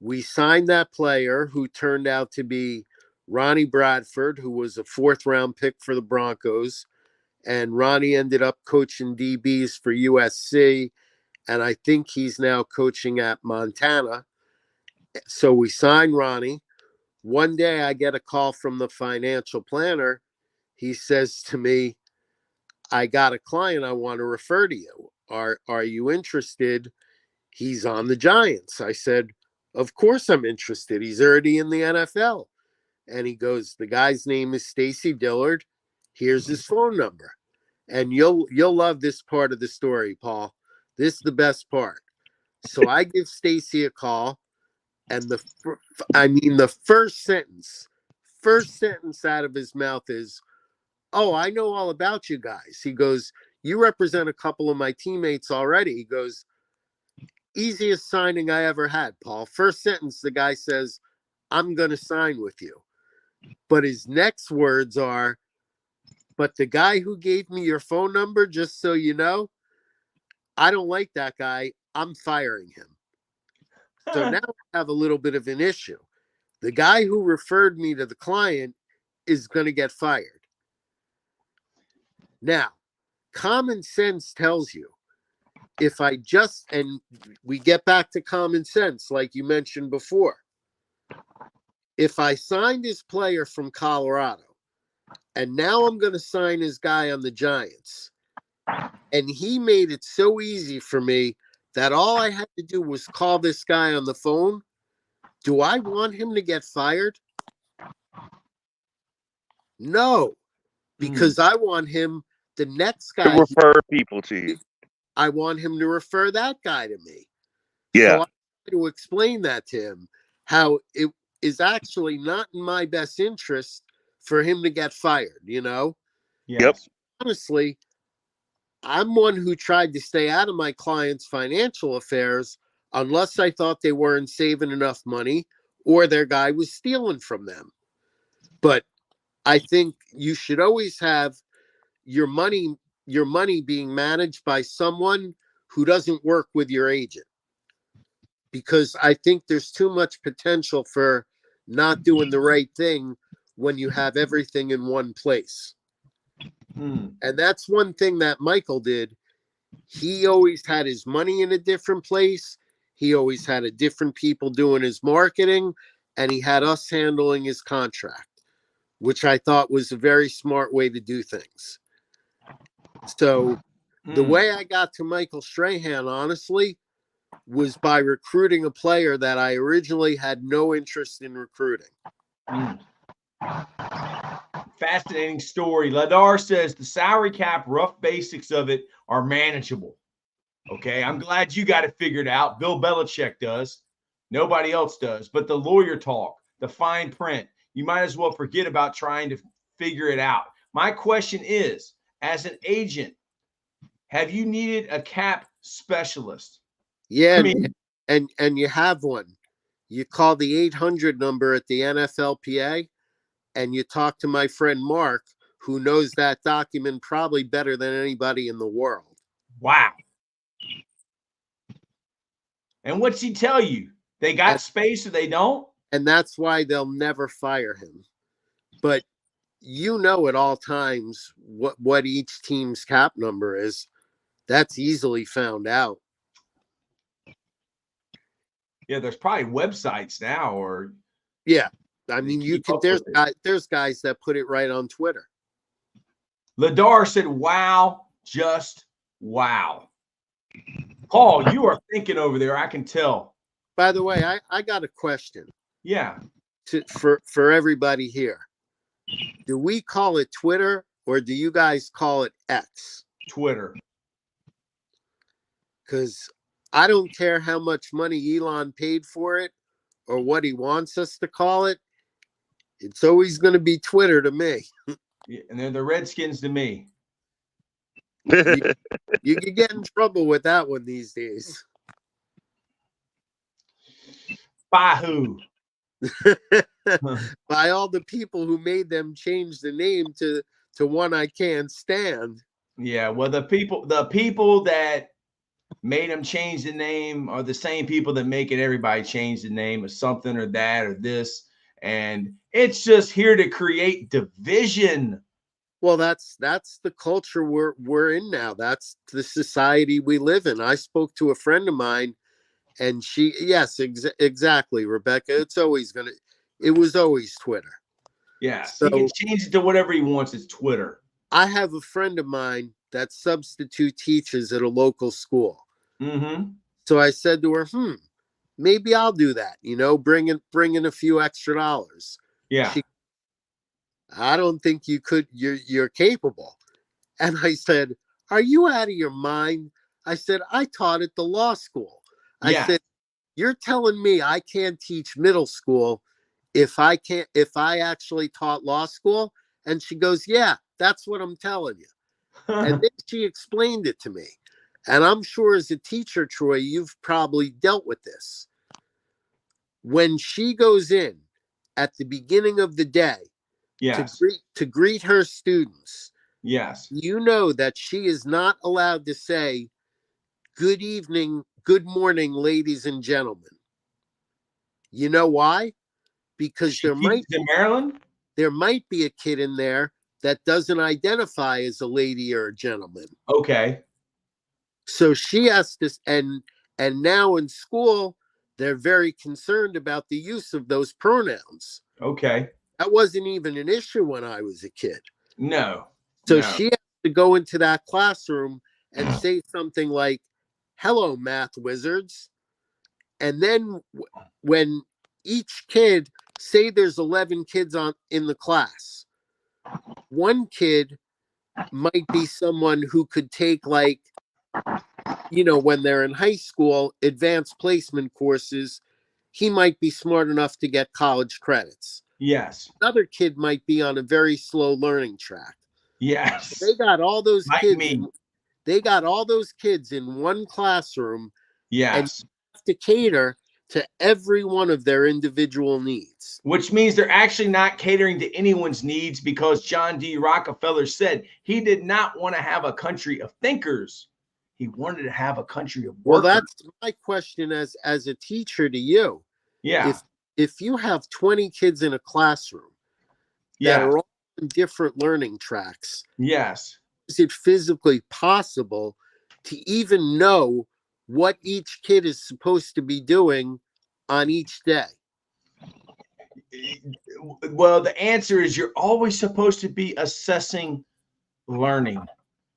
We signed that player who turned out to be Ronnie Bradford, who was a 4th-round pick for the Broncos. And Ronnie ended up coaching DBs for USC. And I think he's now coaching at Montana. So we signed Ronnie. One day I get a call from the financial planner. He says to me, I got a client I want to refer to you. Are you interested? He's on the Giants. I said, of course I'm interested. He's already in the NFL. And he goes, the guy's name is Stacy Dillard. Here's his phone number. And you'll love this part of the story, Paul. This is the best part. So I give Stacy a call, and the first sentence out of his mouth is, oh, I know all about you guys. He goes, you represent a couple of my teammates already. He goes, easiest signing I ever had, Paul. First sentence, the guy says, I'm going to sign with you. But his next words are, but the guy who gave me your phone number, just so you know, I don't like that guy. I'm firing him. So now I have a little bit of an issue. The guy who referred me to the client is going to get fired. Now, common sense tells you, if I just, and we get back to common sense, like you mentioned before, if I signed his player from Colorado, and now I'm going to sign his guy on the Giants, and he made it so easy for me that all I had to do was call this guy on the phone, do I want him to get fired? No, because I want him, the next guy, to refer people to you. I want him to refer that guy to me. Yeah. So I had to explain that to him, how it is actually not in my best interest for him to get fired, you know? Yes. Yep. Honestly, I'm one who tried to stay out of my clients' financial affairs unless I thought they weren't saving enough money or their guy was stealing from them. But I think you should always have your money being managed by someone who doesn't work with your agent. Because I think there's too much potential for not doing the right thing when you have everything in one place. And that's one thing that Michael did. He always had his money in a different place. He always had a different people doing his marketing, and he had us handling his contract, which I thought was a very smart way to do things. So the way I got to Michael Strahan, honestly, was by recruiting a player that I originally had no interest in recruiting. Fascinating story. Ladar says the salary cap, rough basics of it are manageable. Okay, I'm glad you got it figured out. Bill Belichick does. Nobody else does. But the lawyer talk, the fine print, you might as well forget about trying to figure it out. My question is, as an agent, have you needed a cap specialist? Yeah, I mean, and you have one. You call the 800 number at the NFLPA, and you talk to my friend Mark, who knows that document probably better than anybody in the world. Wow. And what's he tell you? They got space or they don't? And that's why they'll never fire him. But you know at all times what each team's cap number is. That's easily found out. Yeah, there's probably websites now, or yeah. I mean, you can. There's guys that put it right on Twitter. Ladar said, "Wow, just wow." Paul, you are thinking over there. I can tell. By the way, I got a question. Yeah. For everybody here, do we call it Twitter or do you guys call it X? Twitter. Because I don't care how much money Elon paid for it or what he wants us to call it. It's always going to be Twitter to me. Yeah, and they're the Redskins to me. You can get in trouble with that one these days. By who? By all the people who made them change the name to one I can't stand. Yeah, well, the people that made them change the name are the same people that making everybody change the name of something or that or this, and it's just here to create division. Well, that's the culture we're in now. That's the society we live in. I spoke to a friend of mine, and she, yes, exactly, Rebecca. It was always Twitter. Yes, he can So change it to whatever he wants. It's Twitter. I have a friend of mine that substitute teaches at a local school. Mm-hmm. So I said to her, maybe I'll do that, bring in a few extra dollars. Yeah. I don't think you could, you're capable. And I said, are you out of your mind? I said, I taught at the law school. I said, you're telling me I can't teach middle school if I actually taught law school? And she goes, yeah, that's what I'm telling you. And then she explained it to me. And I'm sure as a teacher, Troy, you've probably dealt with this. When she goes in at the beginning of the day to greet her students, you know that she is not allowed to say, good evening, good morning, ladies and gentlemen. You know why? Because there might be a kid in there that doesn't identify as a lady or a gentleman. Okay. So she has to, and now in school, they're very concerned about the use of those pronouns. Okay. That wasn't even an issue when I was a kid. No. So she has to go into that classroom and say something like, hello, math wizards. And then when each kid, say there's 11 kids in the class, one kid might be someone who could take, like, when they're in high school, advanced placement courses, he might be smart enough to get college credits. Yes. Another kid might be on a very slow learning track. Yes. They got all those like kids. Me. They got all those kids in one classroom. Yes. And you have to cater to every one of their individual needs. Which means they're actually not catering to anyone's needs, because John D. Rockefeller said he did not want to have a country of thinkers. He wanted to have a country of workers. Well, that's my question as a teacher to you. Yeah. If you have 20 kids in a classroom that are all on different learning tracks, yes, is it physically possible to even know what each kid is supposed to be doing on each day? Well, the answer is you're always supposed to be assessing learning.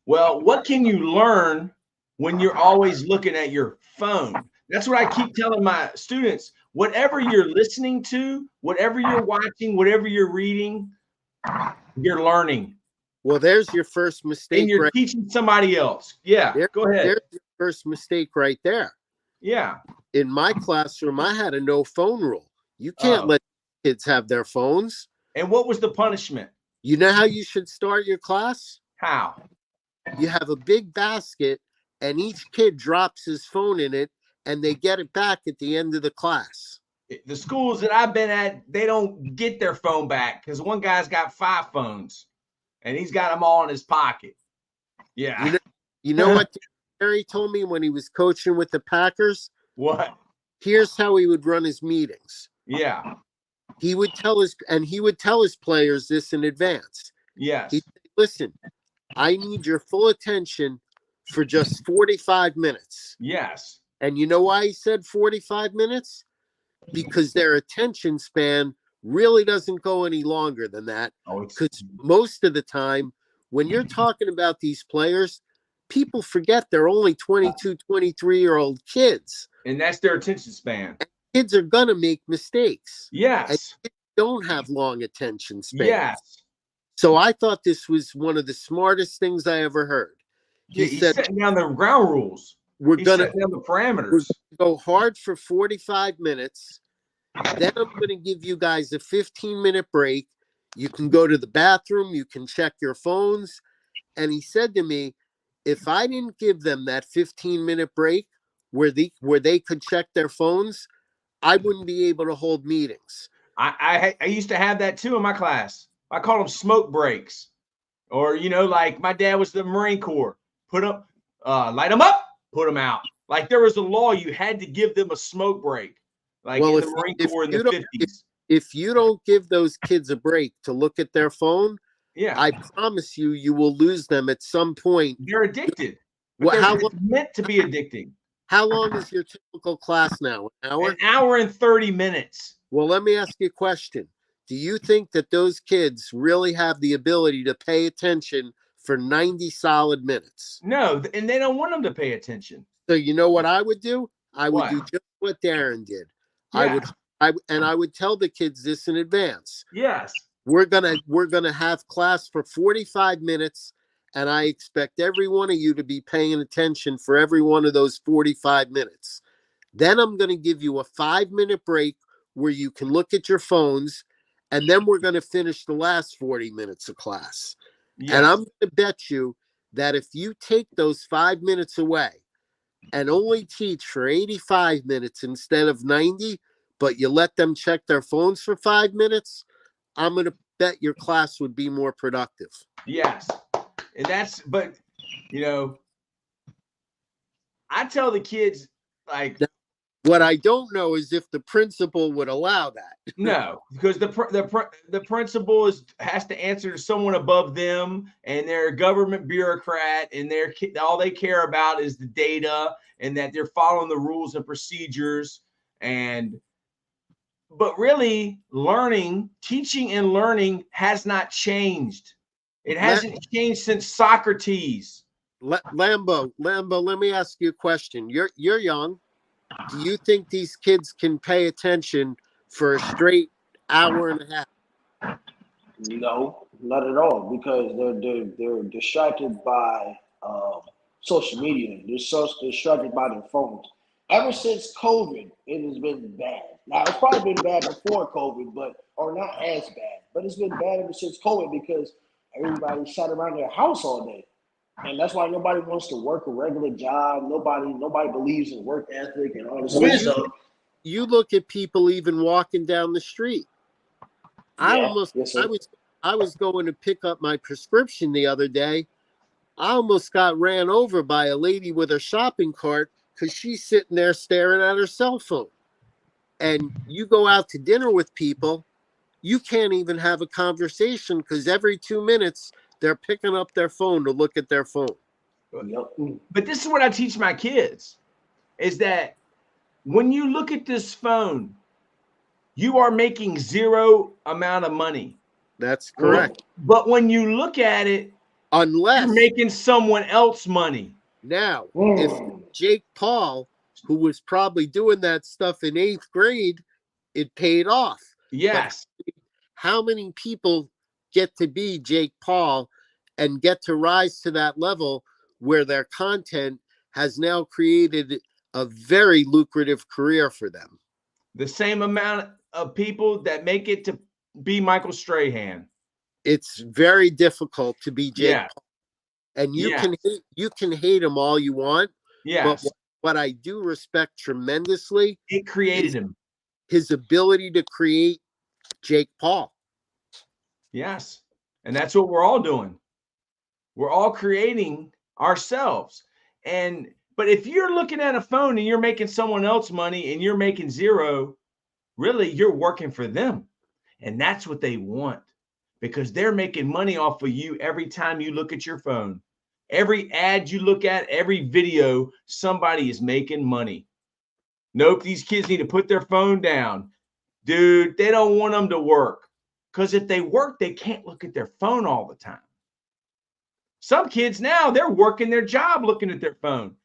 Well, what can you learn when you're always looking at your phone? That's what I keep telling my students. Whatever you're listening to, whatever you're watching, whatever you're reading, you're learning. Well, there's your first mistake. And you're teaching somebody else. Yeah, go ahead. There's your first mistake right there. Yeah. In my classroom, I had a no phone rule. You can't let kids have their phones. And what was the punishment? You know how you should start your class? How? You have a big basket, and each kid drops his phone in it, and they get it back at the end of the class. The schools that I've been at, they don't get their phone back, because one guy's got 5 phones, and he's got them all in his pocket. Yeah. You know what Terry told me when he was coaching with the Packers? What? Here's how he would run his meetings. Yeah. He would tell his players this in advance. Yes. He'd say, listen, I need your full attention for just 45 minutes. Yes. And you know why he said 45 minutes? Because their attention span really doesn't go any longer than that. Because most of the time, when you're talking about these players, people forget they're only 22, 23-year-old kids. And that's their attention span. And kids are going to make mistakes. Yes. And kids don't have long attention spans. Yes. So I thought this was one of the smartest things I ever heard. He's setting down the ground rules. He's setting down the parameters. We're going to go hard for 45 minutes. Then I'm going to give you guys a 15-minute break. You can go to the bathroom. You can check your phones. And he said to me, if I didn't give them that 15-minute break where they could check their phones, I wouldn't be able to hold meetings. I used to have that too in my class. I call them smoke breaks. Or, you know, like my dad was the Marine Corps. Put them, light them up, put them out. Like there was a law, you had to give them a smoke break. Like Well, in the Marine Corps in the 50s. If you don't give those kids a break to look at their phone, Yeah, I promise you, you will lose them at some point. they're addicted. What? How It's meant to be addicting. How long is your typical class now? An hour? An hour and 30 minutes. Well, let me ask you a question. Do you think that those kids really have the ability to pay attention for 90 solid minutes? No, and they don't want them to pay attention. So you know what I would do? I would What? do just what Darren did. Yeah. I would tell the kids this in advance. Yes. We're gonna have class for 45 minutes, and I expect every one of you to be paying attention for every one of those 45 minutes. Then I'm going to give you a 5-minute break where you can look at your phones, and then we're going to finish the last 40 minutes of class. Yes. And I'm going to bet you that if you take those 5 minutes away and only teach for 85 minutes instead of 90, but you let them check their phones for 5 minutes, I'm going to bet your class would be more productive. Yes. And but, you know, I tell the kids, like, what I don't know is if the principal would allow that. No, because the principal has to answer to someone above them, and they're a government bureaucrat, and all they care about is the data and that they're following the rules and procedures. But really, teaching and learning has not changed. It hasn't changed since Socrates. Lambo, let me ask you a question. You're young. Do you think these kids can pay attention for a straight hour and a half? No, not at all, because they're distracted by social media. They're so distracted by their phones. Ever since COVID, it has been bad. Now it's probably been bad before COVID, or not as bad, but it's been bad ever since COVID because everybody sat around their house all day. And that's why nobody wants to work a regular job. Nobody believes in work ethic and all this other stuff. You look at people even walking down the street. I was going to pick up my prescription the other day. I almost got ran over by a lady with her shopping cart because she's sitting there staring at her cell phone. And you go out to dinner with people, you can't even have a conversation because every 2 minutes they're picking up their phone to look at their phone. But this is what I teach my kids, is that when you look at this phone, you are making zero amount of money. That's correct. But when you look at it, unless you're making someone else money. Now, if Jake Paul, who was probably doing that stuff in 8th grade, it paid off. Yes. But how many people get to be Jake Paul and get to rise to that level where their content has now created a very lucrative career for them? The same amount of people that make it to be Michael Strahan. It's very difficult to be Jake Paul. And you can hate him all you want. Yes. But what I do respect tremendously, it created him. His ability to create Jake Paul. Yes. And that's what we're all doing. We're all creating ourselves. But if you're looking at a phone and you're making someone else money and you're making zero, really you're working for them. And that's what they want, because they're making money off of you every time you look at your phone. Every ad you look at, every video, somebody is making money. Nope, these kids need to put their phone down. Dude, they don't want them to work, because if they work, they can't look at their phone all the time. Some kids now, they're working their job looking at their phone.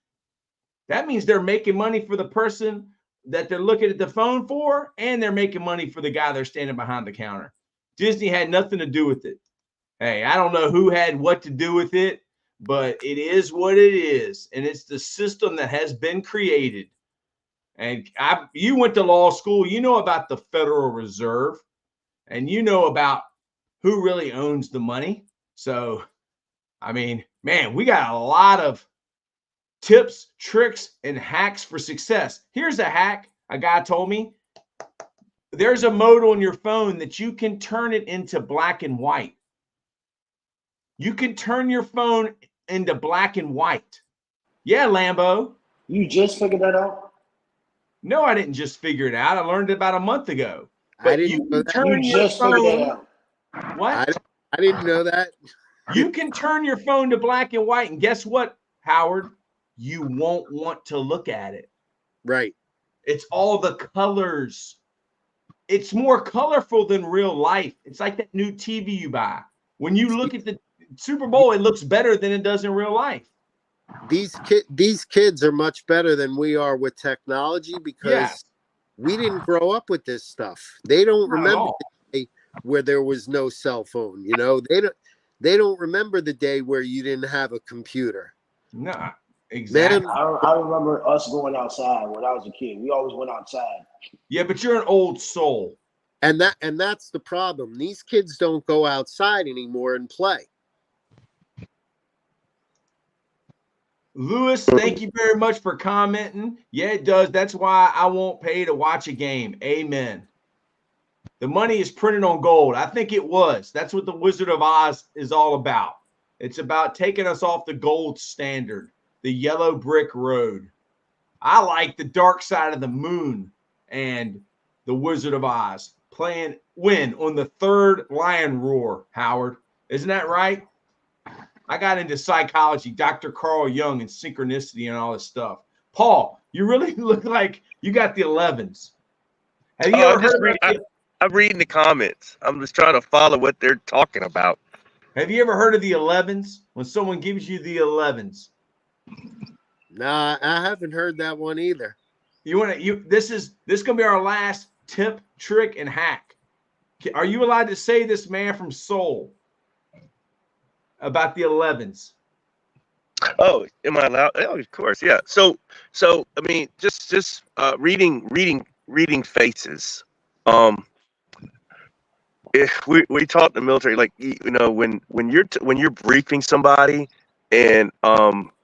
That means they're making money for the person that they're looking at the phone for, and they're making money for the guy they're standing behind the counter. Disney had nothing to do with it. Hey, I don't know who had what to do with it, but it is what it is. And it's the system that has been created. And you went to law school, you know about the Federal Reserve, and you know about who really owns the money. So, I mean, man, we got a lot of tips, tricks, and hacks for success. Here's a hack a guy told me. there's a mode on your phone that you can turn it into black and white. You can turn your phone into black and white. Yeah, Lambo. You just figured that out? No, I didn't just figure it out. I learned it about a month ago. I But didn't you know can that. turn You your just figured that phone. out. What? I didn't know that. You can turn your phone to black and white, and guess what, Howard? You won't want to look at it. Right. It's all the colors. It's more colorful than real life. It's like that new TV you buy. When you look at the Super Bowl, it looks better than it does in real life. These kids are much better than we are with technology because Yes. we didn't grow up with this stuff. They don't Not at remember all. the day where there was no cell phone. You know, they don't remember the day where you didn't have a computer. No, exactly. Man, I remember us going outside when I was a kid. We always went outside. Yeah, but you're an old soul. and that's the problem. These kids don't go outside anymore and play. Lewis, thank you very much for commenting. Yeah, it does. That's why I won't pay to watch a game. Amen. The money is printed on gold. I think it was. That's what the Wizard of Oz is all about. It's about taking us off the gold standard, the yellow brick road. I like the dark side of the moon and the Wizard of Oz playing when on the third lion roar, Howard. Isn't that right? I got into psychology, Dr. Carl Jung, and synchronicity and all this stuff. Paul, you really look like you got the 11s. Have you ever heard I'm reading the comments. I'm just trying to follow what they're talking about. Have you ever heard of the 11s? When someone gives you the 11s. Nah, I haven't heard that one either. This gonna be our last tip, trick, and hack. Are you allowed to say this, man from Seoul, about the 11s? Oh, am I allowed? Oh, of course, yeah. So I mean, just reading faces. If we taught in the military, like when you're briefing somebody, and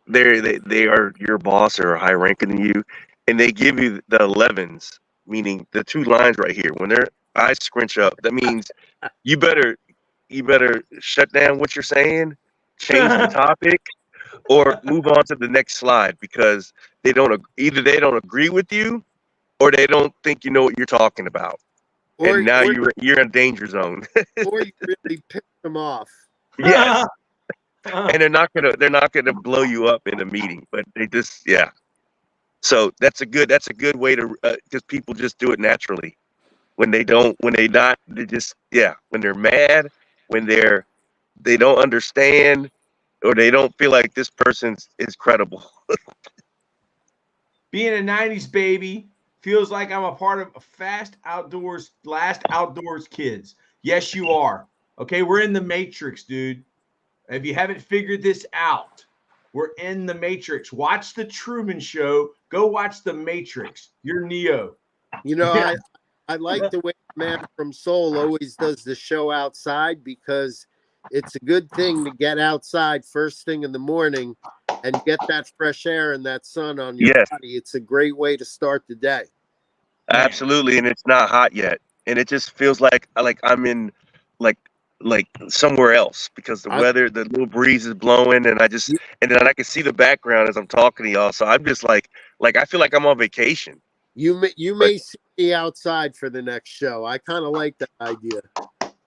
they are your boss or higher ranking than you, and they give you the 11s, meaning the two lines right here. When their eyes scrunch up, that means you better shut down what you're saying, change the topic, or move on to the next slide, because they don't agree with you, or they don't think you know what you're talking about, and now you're in a danger zone. Or you really piss them off. Yes, and they're not gonna blow you up in a meeting, but they just So that's a good way to, because people just do it naturally. When they just when they're mad, when they don't understand, or they don't feel like this person is credible. Being a 90s baby feels like I'm a part of last outdoors kids. Yes, you are. Okay, we're in the Matrix, dude. If you haven't figured this out, we're in the Matrix. Watch the Truman Show. Go watch the Matrix. You're Neo. You know, Yeah. I like the way Man from Seoul always does the show outside, because it's a good thing to get outside first thing in the morning and get that fresh air and that sun on your Yes, body. It's a great way to start the day. absolutely, and it's not hot yet, and it just feels like I'm in like somewhere else, because the I, weather, the little breeze is blowing, and you, and then I can see the background as I'm talking to y'all. So I'm just like I feel like I'm on vacation. you But may see me outside for the next show. I kind of like that idea.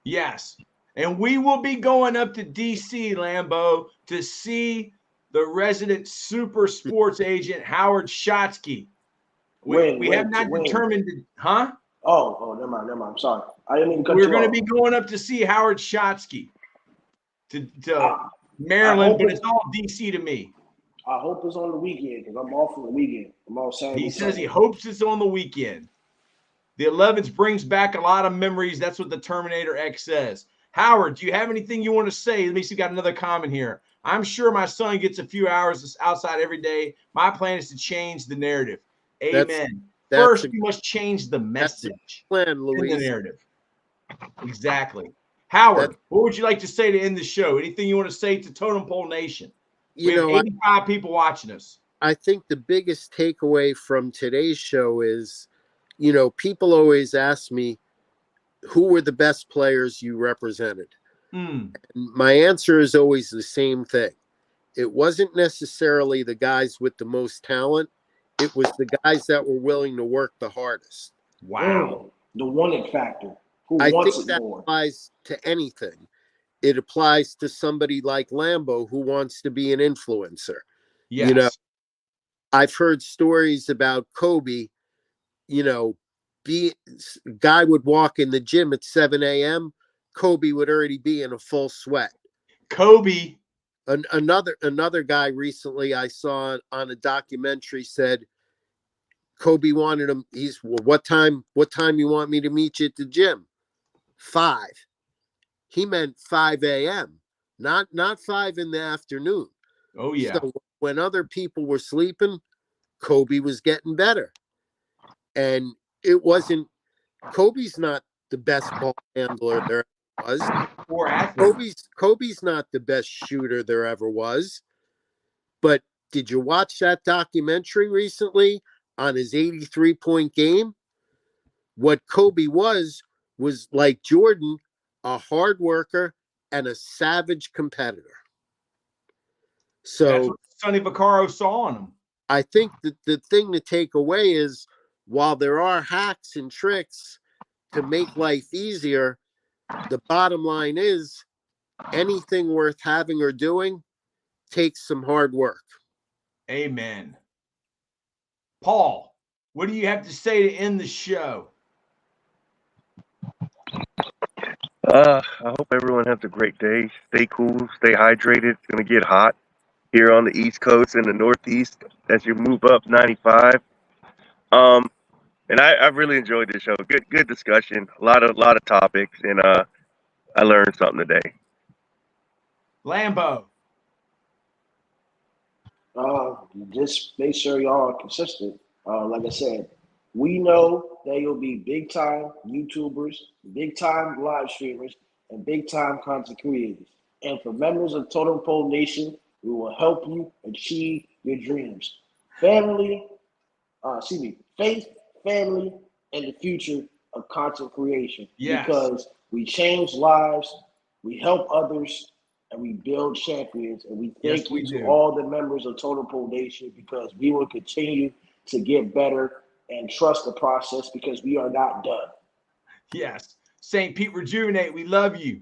Yes. And we will be going up to DC, Lambo, to see the resident super sports agent, Howard Shotsky. We have not determined, huh? Oh, never mind. I'm sorry. I didn't mean to cut We're you going to off. be going up to see Howard Shotsky to I Maryland, hope but it's all DC to me. I hope it's on the weekend, because I'm off for the weekend. I'm all Saturday. He says he hopes it's on the weekend. The 11th brings back a lot of memories. That's what the Terminator X says. Howard, do you have anything you want to say? Let me see. Got another comment here. I'm sure my son gets a few hours outside every day. My plan is to change the narrative. Amen. First, you must change the message plan, Luis. in the narrative. Exactly. Howard, what would you like to say to end the show? Anything you want to say to Totem Pole Nation? We have 85 people watching us. I think the biggest takeaway from today's show is you know, people always ask me, who were the best players you represented? Mm. My answer is always the same thing. It wasn't necessarily the guys with the most talent. It was the guys that were willing to work the hardest. Wow. The wanted factor. Who I wants think it that more? applies to anything. It applies to somebody like Lambo who wants to be an influencer. You know, Yes. I've heard stories about Kobe, you know, guy would walk in the gym at 7 a.m. Kobe would already be in a full sweat. Kobe. Another guy recently I saw on a documentary said Kobe wanted him. He's, well, what time you want me to meet you at the gym? 5. He meant 5 a.m. Not 5 in the afternoon. Oh yeah. So when other people were sleeping, Kobe was getting better. And it wasn't, Kobe's not the best ball handler there ever was. Poor athlete. Kobe's not the best shooter there ever was. But did you watch that documentary recently on his 83-point game? What Kobe was like Jordan, a hard worker and a savage competitor. That's So what Sonny Vaccaro saw in him. I think that the thing to take away is, while there are hacks and tricks to make life easier, the bottom line is anything worth having or doing takes some hard work. Amen. Paul, what do you have to say to end the show? I hope everyone has a great day. Stay cool, stay hydrated. It's gonna get hot here on the East Coast and the Northeast as you move up 95. And I've really enjoyed this show. Good discussion. A lot of topics, and I learned something today. Lambo. Just make sure y'all are consistent. Like I said, we know that you'll be big time YouTubers, big time live streamers, and big time content creators. And for members of Totem Pole Nation, we will help you achieve your dreams. Family, faith, family, and the future of content creation. Yes. Because we change lives, we help others, and we build champions. And we Yes, thank we you to do. all the members of Total Pole Nation, because we will continue to get better and trust the process, because we are not done. Yes. St. Pete Rejuvenate, we love you.